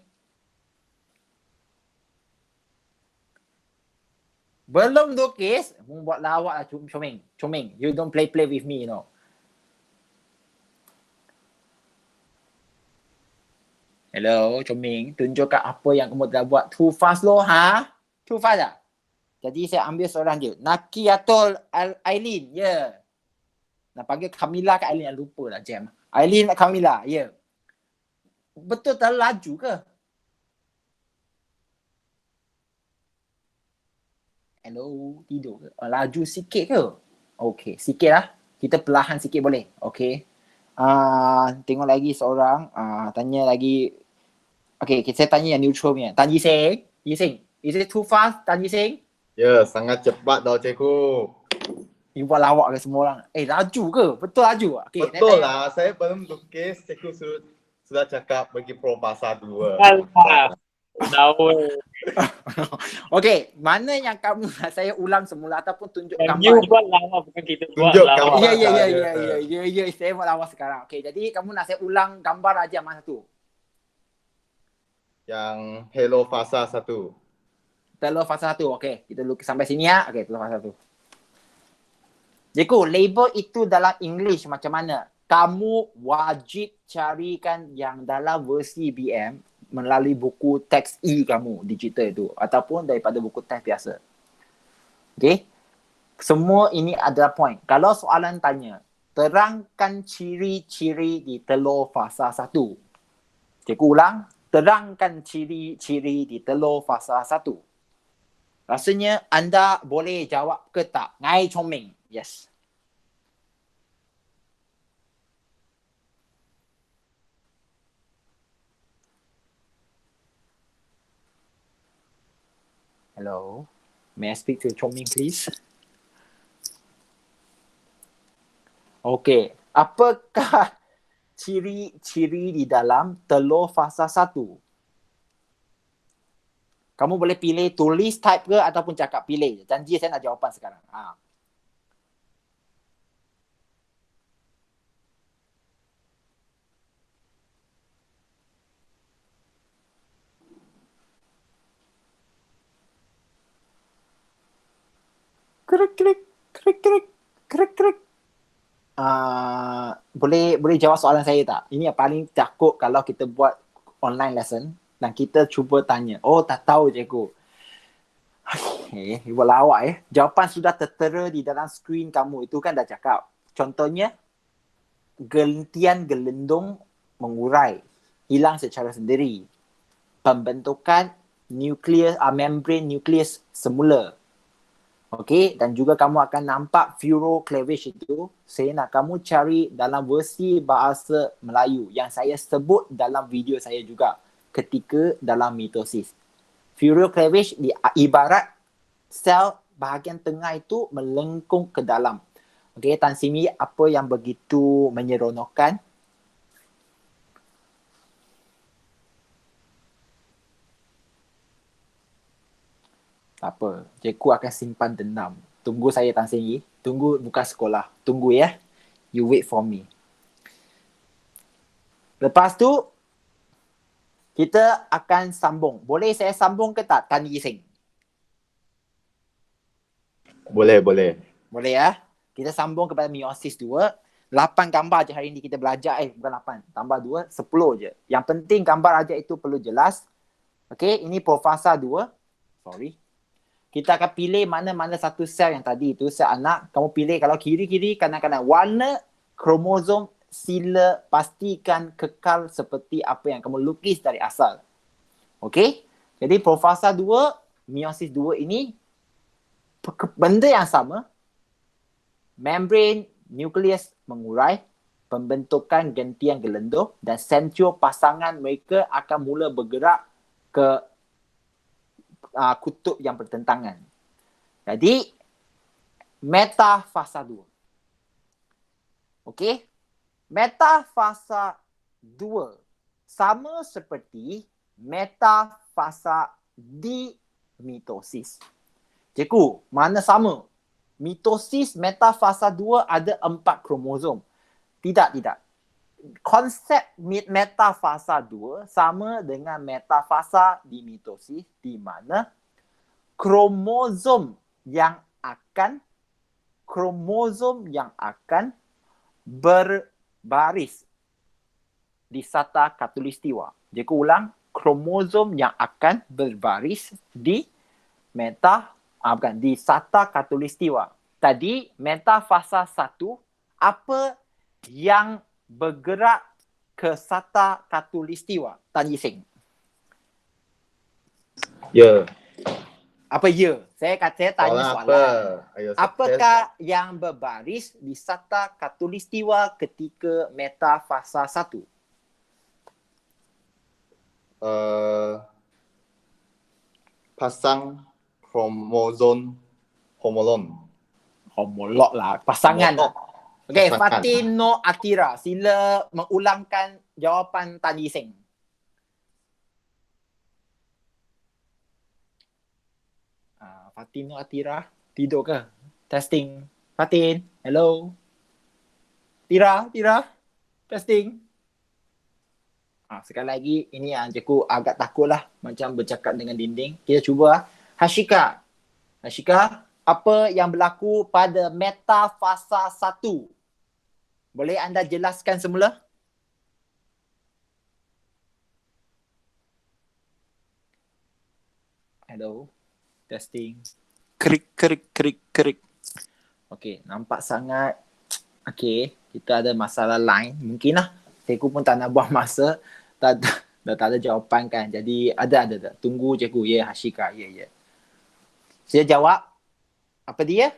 Belum lukis, buat lawak lah Chong Ming, you don't play with me, you know. Hello, Chong Ming, tunjukkan apa yang kamu dah buat. Too fast loh, Too fast tak? Jadi saya ambil seorang je. Nakiatul Aileen, ya. Yeah. Nak panggil Kamila ke Aileen, lupa lah jam. Aileen Kamila, ya. Yeah. Betul tak laju ke? Hello, tidur ke? Laju sikit ke? Okey, sikit lah. Kita perlahan sikit boleh? Okey. Tengok lagi seorang. Tanya lagi. Okey, saya tanya yang neutral punya. Tan Yi Sing. Is it too fast, Tan Yi Sing? Ya, sangat cepat dah cikgu. You buat lawak ke semua orang? Laju ke? Betul laju? Okay, betul lah, saya belum lukis. Cikgu sudah cakap bagi profasa 2. Tahu. Okey, mana yang kamu saya ulang semula ataupun tunjuk gambar? You buat lawak bukan kita buat Tunjuk lawak. gambar. Ya, saya buat lawak sekarang. Okey, jadi kamu nak saya ulang gambar aja mana tu? Yang Hello fasa 1. Telur fasa 1. Okey, kita lukis sampai sini ya. Okey, telur fasa 1. Cikgu, label itu dalam English macam mana? Kamu wajib carikan yang dalam versi BM melalui buku teks E kamu, digital itu. Ataupun daripada buku teks biasa. Okay? Semua ini adalah point. Kalau soalan tanya, terangkan ciri-ciri di telur fasa 1. Cikgu ulang, terangkan ciri-ciri di telur fasa 1. Rasanya anda boleh jawab ke tak? Ngai comeng. Yes. Hello. May I speak to Choming please? Okey. Apakah ciri-ciri di dalam telur fasa 1? Kamu boleh pilih tulis type ke ataupun cakap pilih. Janji saya nak jawapan sekarang. Krik krik krik krik krik krik. Boleh jawab soalan saya tak? Ini yang paling takut kalau kita buat online lesson dan kita cuba tanya. Oh, tak tahu cikgu. Buat lawak Jawapan sudah tertera di dalam skrin kamu. Itu kan dah cakap. Contohnya, gentian gelendung mengurai. Hilang secara sendiri. Pembentukan membrane nukleus semula. Okey, dan juga kamu akan nampak furrow cleavage itu. Saya nak kamu cari dalam versi bahasa Melayu yang saya sebut dalam video saya juga ketika dalam mitosis. Furrow cleavage ibarat sel bahagian tengah itu melengkung ke dalam. Okey, Tan Simi, apa yang begitu menyeronokkan? Tak apa, cikgu akan simpan dendam. Tunggu saya Tan Sing Yi. Tunggu buka sekolah. Tunggu ya. You wait for me. Lepas tu, kita akan sambung. Boleh saya sambung ke tak Tan Yi Sing? Boleh. Boleh ya. Kita sambung kepada meiosis 2. 8 gambar je hari ni kita belajar. Bukan 8. Tambah 2, 10 je. Yang penting gambar aja itu perlu jelas. Okey, ini profasa 2. Sorry. Kita akan pilih mana-mana satu sel yang tadi itu, sel anak. Kamu pilih kalau kiri-kiri kanan-kanan. Warna kromosom sila pastikan kekal seperti apa yang kamu lukis dari asal. Okey? Jadi profasa 2, meiosis 2 ini benda yang sama. Membrane nukleus mengurai, pembentukan gentian gelendung dan sentriol pasangan mereka akan mula bergerak ke kutub yang bertentangan. Jadi, metafasa 2. Okey? Metafasa 2 sama seperti metafasa di mitosis. Cikgu, mana sama? Mitosis metafasa 2 ada 4 kromosom. Tidak. Konsep metafasa 2 sama dengan metafasa di mitosis di mana kromosom yang akan berbaris di sata katulistiwa. Jika ulang, kromosom yang akan berbaris di di sata katulistiwa. Tadi metafasa 1, apa yang bergerak ke sata katulistiwa? Tan Yi Sing. Ya. Apa ya? Saya tanya soalan. Apakah yang berbaris di sata katulistiwa ketika metafasa 1? Pasang kromosom Homolog lah. Pasangan. Okey, Pasangan. Fatino Atira. Sila mengulangkan jawapan Tan Yi Sing. Fatino Atira. Tidur ke? Testing. Fatin. Hello. Tira. Testing. Sekali lagi, ini yang cikgu agak takut lah. Macam bercakap dengan dinding. Kita cuba. Hashika. apa yang berlaku pada metafasa 1? Boleh anda jelaskan semula? Hello. Testing. Krik, krik, krik, krik. Okey, nampak sangat. Okey, kita ada masalah line. Mungkin lah. Cikgu pun tak nak buang masa. Dah tak ada jawapan kan. Jadi ada. Tunggu cikgu. Ya, Hashika. Ya. Saya jawab. Apa dia?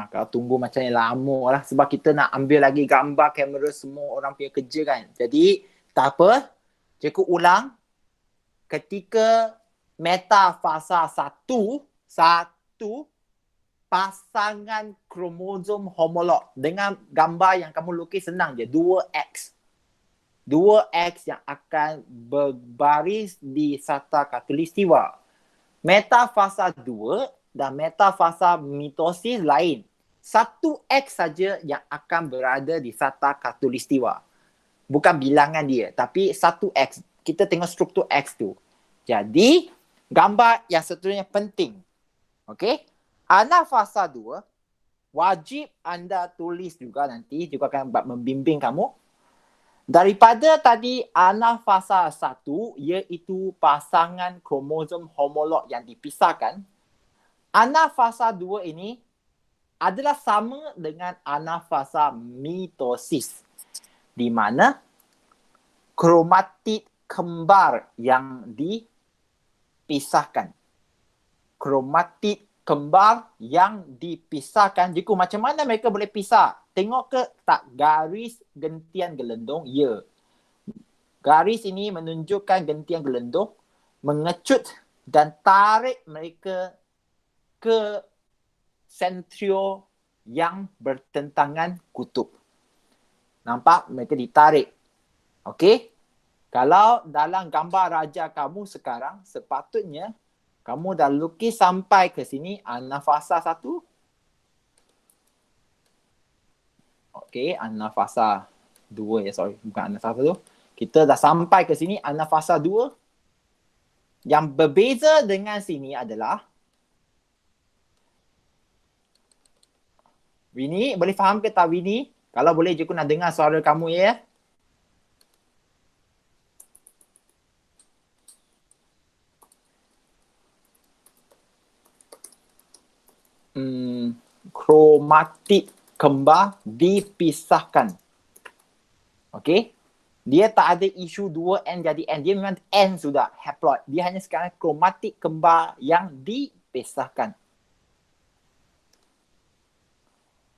Kalau tunggu macam ni lama lah. Sebab kita nak ambil lagi gambar kamera semua orang punya kerja kan. Jadi tak apa. Cikgu ulang. Ketika metafasa 1, pasangan kromosom homolog. Dengan gambar yang kamu lukis senang je. 2X. 2X yang akan berbaris di sata khatulistiwa. Metafasa 2 dan metafasa mitosis lain. 1X saja yang akan berada di sata khatulistiwa. Bukan bilangan dia, tapi 1X. Kita tengok struktur X tu. Jadi, gambar yang seterusnya penting. Okey? Anafasa 2, wajib anda tulis juga nanti, juga akan membimbing kamu. Daripada tadi anafasa 1, iaitu pasangan kromosom homolog yang dipisahkan, anafasa 2 ini adalah sama dengan anafasa mitosis, di mana kromatid kembar yang dipisahkan. Kromatid kembar yang dipisahkan. Jiku, macam mana mereka boleh pisah? Tengok ke tak garis gentian gelendung? Ya. Garis ini menunjukkan gentian gelendung, mengecut dan tarik mereka ke sentrio yang bertentangan kutub. Nampak? Mereka ditarik. Okey? Kalau dalam gambar raja kamu sekarang, sepatutnya kamu dah lukis sampai ke sini anafasa 1. Okey, anafasa 2 ya, sorry. Bukan anafasa 1. Kita dah sampai ke sini anafasa 2. Yang berbeza dengan sini adalah Winnie, boleh faham ke tak Winnie? Kalau boleh, Cikgu nak dengar suara kamu ya. Kromatid kembar dipisahkan. Okey? Dia tak ada isu 2N jadi N. Dia memang N sudah, haploid. Dia hanya sekarang kromatid kembar yang dipisahkan.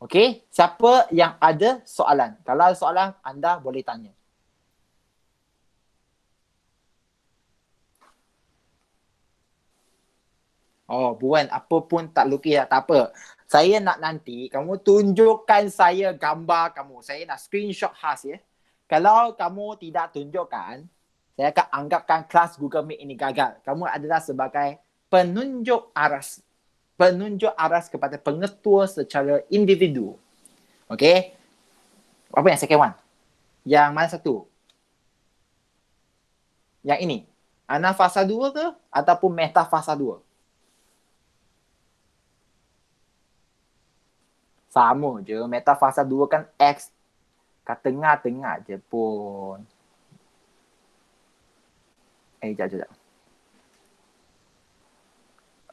Okey? Siapa yang ada soalan? Kalau ada soalan, anda boleh tanya. Oh, Buan, apa pun tak lukis tak apa. Saya nak nanti kamu tunjukkan saya gambar kamu. Saya nak screenshot khas ya. Kalau kamu tidak tunjukkan, saya akan anggapkan kelas Google Meet ini gagal. Kamu adalah sebagai penunjuk aras. Penunjuk aras kepada pengetua secara individu. Okey? Apa yang second one? Yang mana satu? Yang ini. Anafasa 2 ke? Ataupun metafasa 2? Sama je. Metafasa 2 kan X kat tengah-tengah je pun. Sekejap.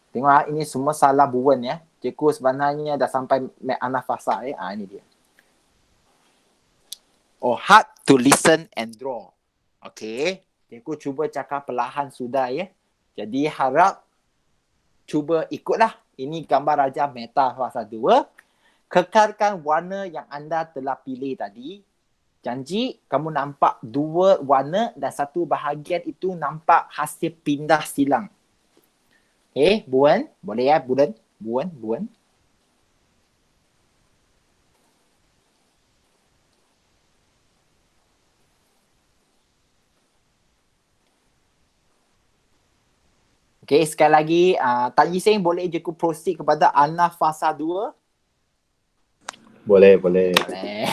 Tengok ini semua salah Buan ya. Cikgu sebenarnya dah sampai anafasa ya. Ini dia. Oh, hard to listen and draw. Okay. Cikgu cuba cakap perlahan sudah ya. Jadi harap cuba ikutlah. Ini gambar raja metafasa 2. Kekalkan warna yang anda telah pilih tadi. Janji kamu nampak 2 warna dan satu bahagian itu nampak hasil pindah silang. Okay, Buan. Boleh ya, Buan? Buan. Okay, sekali lagi. Tan Yiseng boleh je ku proceed kepada anafasa 2. Boleh, boleh. Boleh.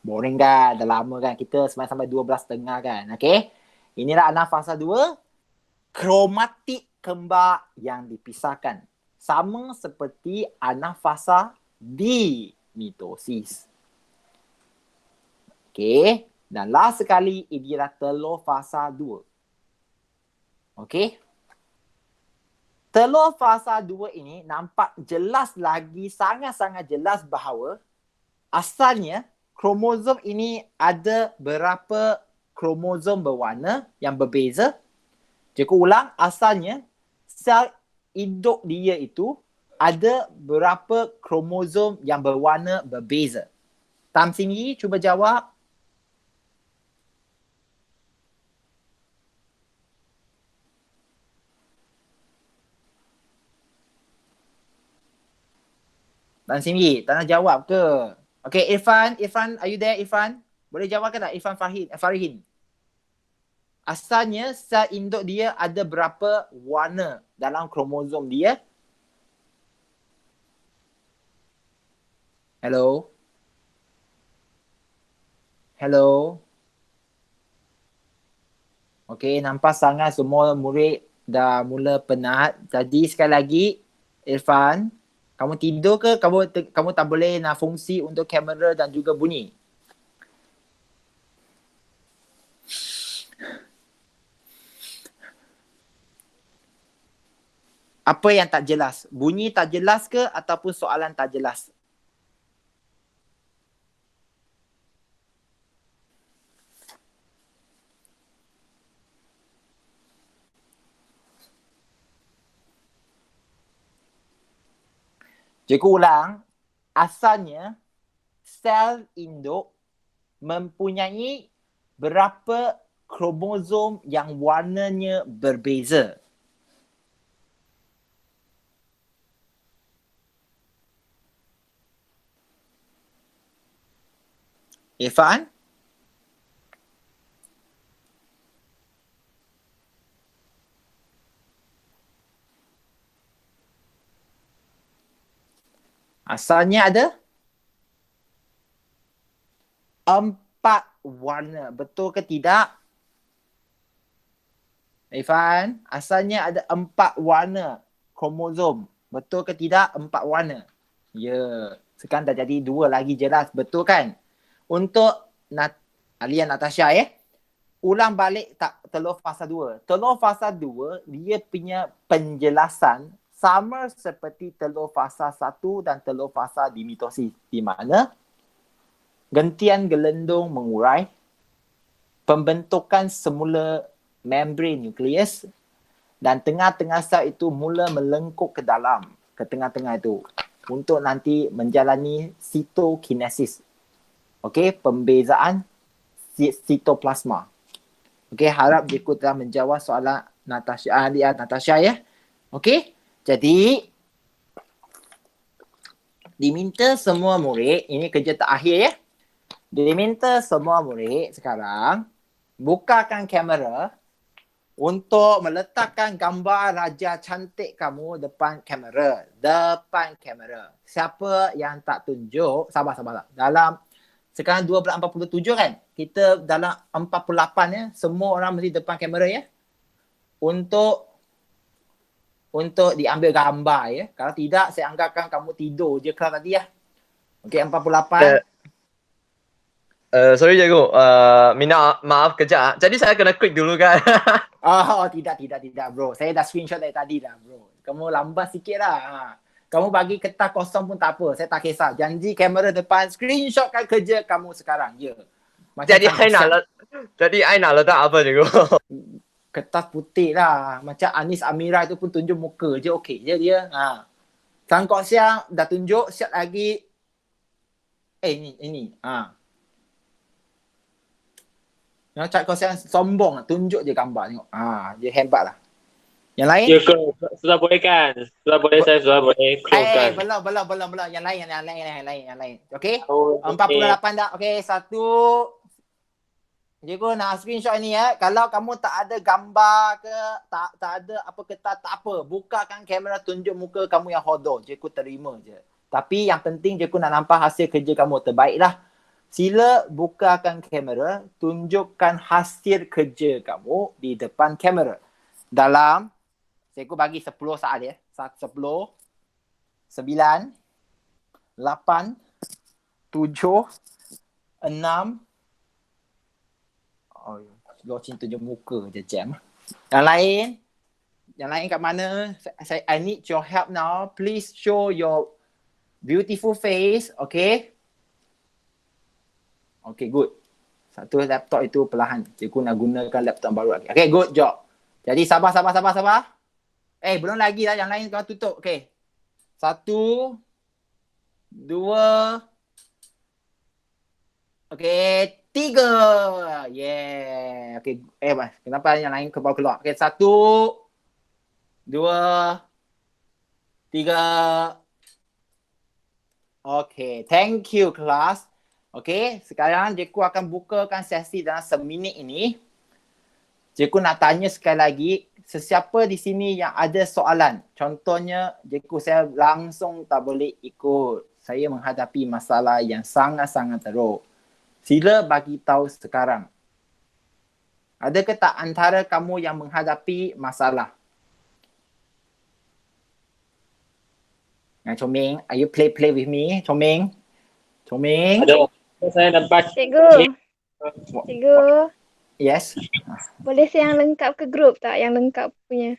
Boring kan? Dah lama kan? Kita sampai 12.30 kan? Okay. Inilah anafasa 2. Kromatik kembar yang dipisahkan. Sama seperti anafasa di mitosis. Okay. Dan last sekali, inilah telur fasa 2. Okay. Telur fasa 2 ini nampak jelas lagi, sangat-sangat jelas bahawa asalnya kromosom ini ada berapa kromosom berwarna yang berbeza. Jika ulang, asalnya sel induk dia itu ada berapa kromosom yang berwarna berbeza. Tam Singyi cuba jawab. Tan Singyi, tak nak jawab ke? Okay, Irfan, are you there, Irfan? Boleh jawab ke tak, Irfan Farihin? Asalnya sel induk dia ada berapa warna dalam kromosom dia? Hello? Okay, nampak sangat semua murid dah mula penat. Jadi sekali lagi, Irfan, kamu tidur ke? Kamu tak boleh nak fungsi untuk kamera dan juga bunyi? Apa yang tak jelas? Bunyi tak jelas ke ataupun soalan tak jelas? Cikgu ulang, asalnya sel induk mempunyai berapa kromosom yang warnanya berbeza. Irfan? Asalnya ada 4 warna. Betul ke tidak? Irfan, asalnya ada 4 warna kromosom. Betul ke tidak? 4 warna. Ya. Sekarang dah jadi 2 lagi jelas. Betul kan? Untuk Alia Natasha ulang balik telur fasa 2. Telur fasa 2 dia punya penjelasan sama seperti telur fasa 1 dan telur fasa di mitosis. Di mana gentian gelendung mengurai, pembentukan semula membran nukleus dan tengah-tengah sel itu mula melengkuk ke dalam, ke tengah-tengah itu untuk nanti menjalani sitokinesis. Okey, pembezaan sitoplasma. Okey, harap cikgu telah menjawab soalan Natasha ya. Okey, jadi diminta semua murid, ini kerja terakhir ya. Diminta semua murid sekarang bukakan kamera untuk meletakkan gambar raja cantik kamu depan kamera. Depan kamera. Siapa yang tak tunjuk, sabar. Dalam sekarang 12.47 kan? Kita dalam 48 ya, semua orang mesti depan kamera ya. Untuk diambil gambar ya. Kalau tidak, saya anggapkan kamu tidur je kelas tadi ya. Okey, 48. Sorry cikgu, minta maaf kejap. Jadi saya kena klik dulu kan? Oh, tidak bro. Saya dah screenshot dari tadi dah bro. Kamu lambat sikit lah. Kamu bagi kertas kosong pun tak apa. Saya tak kisah. Janji kamera depan, screenshotkan kerja kamu sekarang. Ya. Jadi I nak letak apa cikgu? Kertas putih lah. Macam Anis Amira tu pun tunjuk muka je. Okey je dia. Sangkok siang dah tunjuk. Siap lagi. Ini. Yang cat kau siang sombong. Tunjuk je gambar tengok. Dia hebat lah. Yang lain? Ya ke? Sudah boleh kan? Saya sudah boleh close kan? Belum. Yang lain. Okey? 48 dah. Okey, 1. Cikgu nak screenshot ni ya. Kalau kamu tak ada gambar ke, tak ada apa kertas, tak apa. Bukakan kamera, tunjuk muka kamu yang hodoh. Cikgu terima je. Tapi yang penting cikgu nak nampak hasil kerja kamu terbaiklah. Sila bukakan kamera, tunjukkan hasil kerja kamu di depan kamera. Dalam, cikgu bagi 10 soal ya. 10, 9, 8, 7, 6. Oh, Locin tunjuk muka je jam. Yang lain kat mana? I need your help now. Please show your beautiful face. Okay? Okay, good. Satu laptop itu perlahan. Cikgu nak gunakan laptop baru lagi. Okay, good job. Jadi sabar. Belum lagi lah. Yang lain kau tutup. Okay. 1, 2. Okay. 3. Yeah. Okay. Kenapa yang lain kebal keluar? Okay. 1, 2, 3. Okay. Thank you, kelas. Okay. Sekarang cikgu akan bukakan sesi dalam seminit ini. Cikgu nak tanya sekali lagi. Sesiapa di sini yang ada soalan? Contohnya, cikgu saya langsung tak boleh ikut. Saya menghadapi masalah yang sangat-sangat teruk. Sila bagi tahu sekarang. Adakah tak antara kamu yang menghadapi masalah? Choming, are you play with me? Choming? Ada. Saya nampak. Cikgu. Yes. Boleh saya yang lengkap ke grup tak? Yang lengkap punya.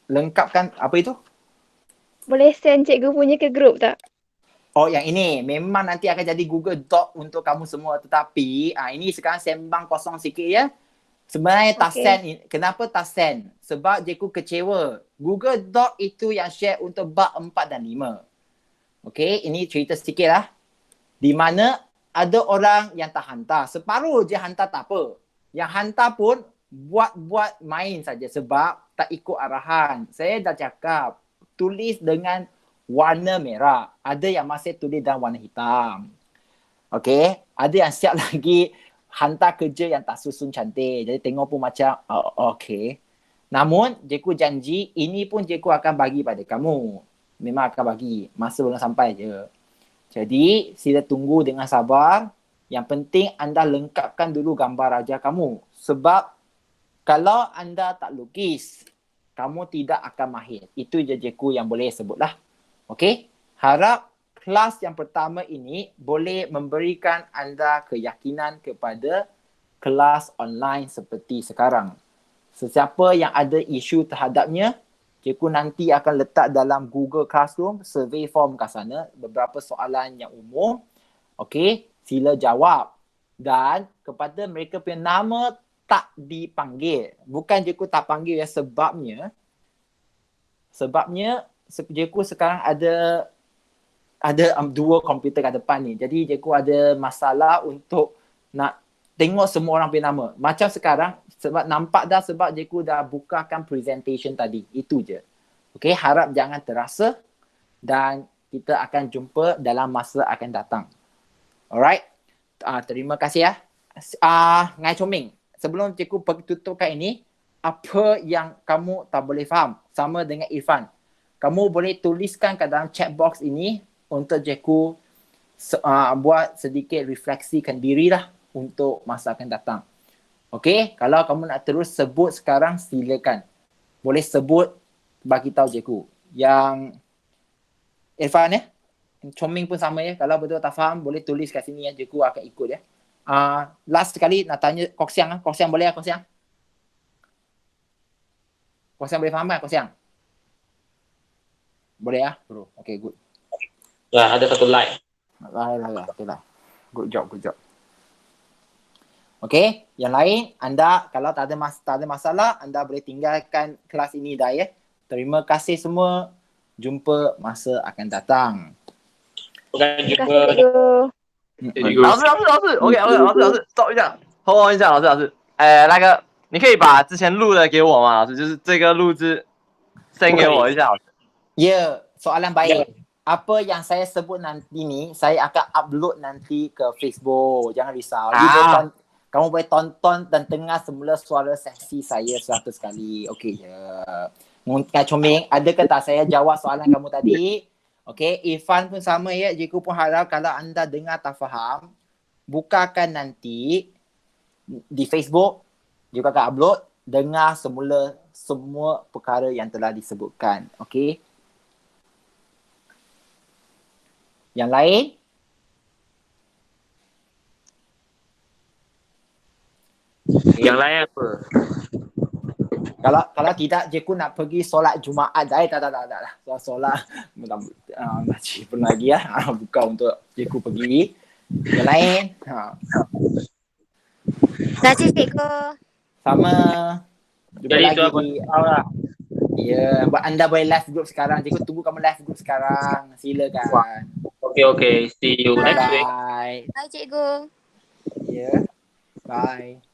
Lengkapkan apa itu? Boleh send cikgu punya ke grup tak? Oh, yang ini memang nanti akan jadi Google Doc untuk kamu semua. Tetapi ini sekarang sembang kosong sikit ya. Sebenarnya tak send. Kenapa tak send? Sebab cikgu kecewa. Google Doc itu yang share untuk bab 4 dan 5. Okay, ini cerita sikit lah. Di mana ada orang yang tak hantar. Separuh je hantar tak apa. Yang hantar pun buat main saja sebab tak ikut arahan. Saya dah cakap, tulis dengan warna merah. Ada yang masih tulis dalam warna hitam. Okay. Ada yang siap lagi hantar kerja yang tak susun cantik. Jadi tengok pun macam, okay. Namun, cikgu janji, ini pun cikgu akan bagi pada kamu. Memang akan bagi. Masa belum sampai je. Jadi, sila tunggu dengan sabar. Yang penting anda lengkapkan dulu gambar raja kamu. Sebab, kalau anda tak lukis, kamu tidak akan mahir. Itu je cikgu yang boleh sebutlah. Okey, harap kelas yang pertama ini boleh memberikan anda keyakinan kepada kelas online seperti sekarang. Sesiapa yang ada isu terhadapnya, cikgu nanti akan letak dalam Google Classroom survey form kat sana, beberapa soalan yang umum. Okey, sila jawab. Dan kepada mereka punya nama tak dipanggil. Bukan cikgu tak panggil ya, sebabnya cikgu sekarang ada dua komputer kat depan ni. Jadi cikgu ada masalah untuk nak tengok semua orang punya nama. Macam sekarang, sebab nampak dah sebab cikgu dah bukakan presentation tadi. Itu je. Okay, harap jangan terasa dan kita akan jumpa dalam masa akan datang. Alright. Terima kasih ya. Ngai Choming, sebelum cikgu tutupkan ini, apa yang kamu tak boleh faham? Sama dengan Irfan. Kamu boleh tuliskan kat dalam chat box ini untuk cikgu buat sedikit refleksikan dirilah untuk masa akan datang. Okey, kalau kamu nak terus sebut sekarang, silakan. Boleh sebut, bagi tahu cikgu. Yang Irfan ya, Choming pun sama ya. Kalau betul tak faham, boleh tulis kat sini ya. Cikgu akan ikut ya. Last sekali nak tanya Koksiang. Koksiang boleh ya Koksiang? Koksiang boleh faham kan Koksiang? Boleh ya bro? Okay, good. Ya, ada satu like. Okay lah. Good job. Okay, yang lain anda kalau tak ada masalah, anda boleh tinggalkan kelas ini dah ya. Terima kasih semua. Jumpa masa akan datang. Bukan Terima jumpa. kasih cikgu.老师，OK，老师，stop 一下，hold on 一下，老师，那个你可以把之前录的给我吗？老师，就是这个录制 send 给我一下，老师。Ya, soalan baik. Apa yang saya sebut nanti ni, saya akan upload nanti ke Facebook. Jangan risau. Kamu boleh tonton dan dengar semula suara sesi saya 100 kali. Okey je. Kak Choming, adakah tak saya jawab soalan kamu tadi? Okay, Irfan pun sama ya. Cikgu pun harap kalau anda dengar tak faham, bukakan nanti di Facebook, cikgu akan upload, dengar semula semua perkara yang telah disebutkan. Okay. Yang lain? Okay. Yang lain apa? Kalau tidak, cikgu nak pergi solat Jumaat. Tak. Solat masih pun lagi ya. Bukan untuk cikgu pergi. Yang lain? Terima kasih cikgu. Sama. Jumpa Jadi lagi tu aku di... tahu lah. Ya, anda boleh live group sekarang. Cikgu tunggu kamu live group sekarang. Silakan. Okay. See you next week. Bye. Bye cikgu. Ya. Bye.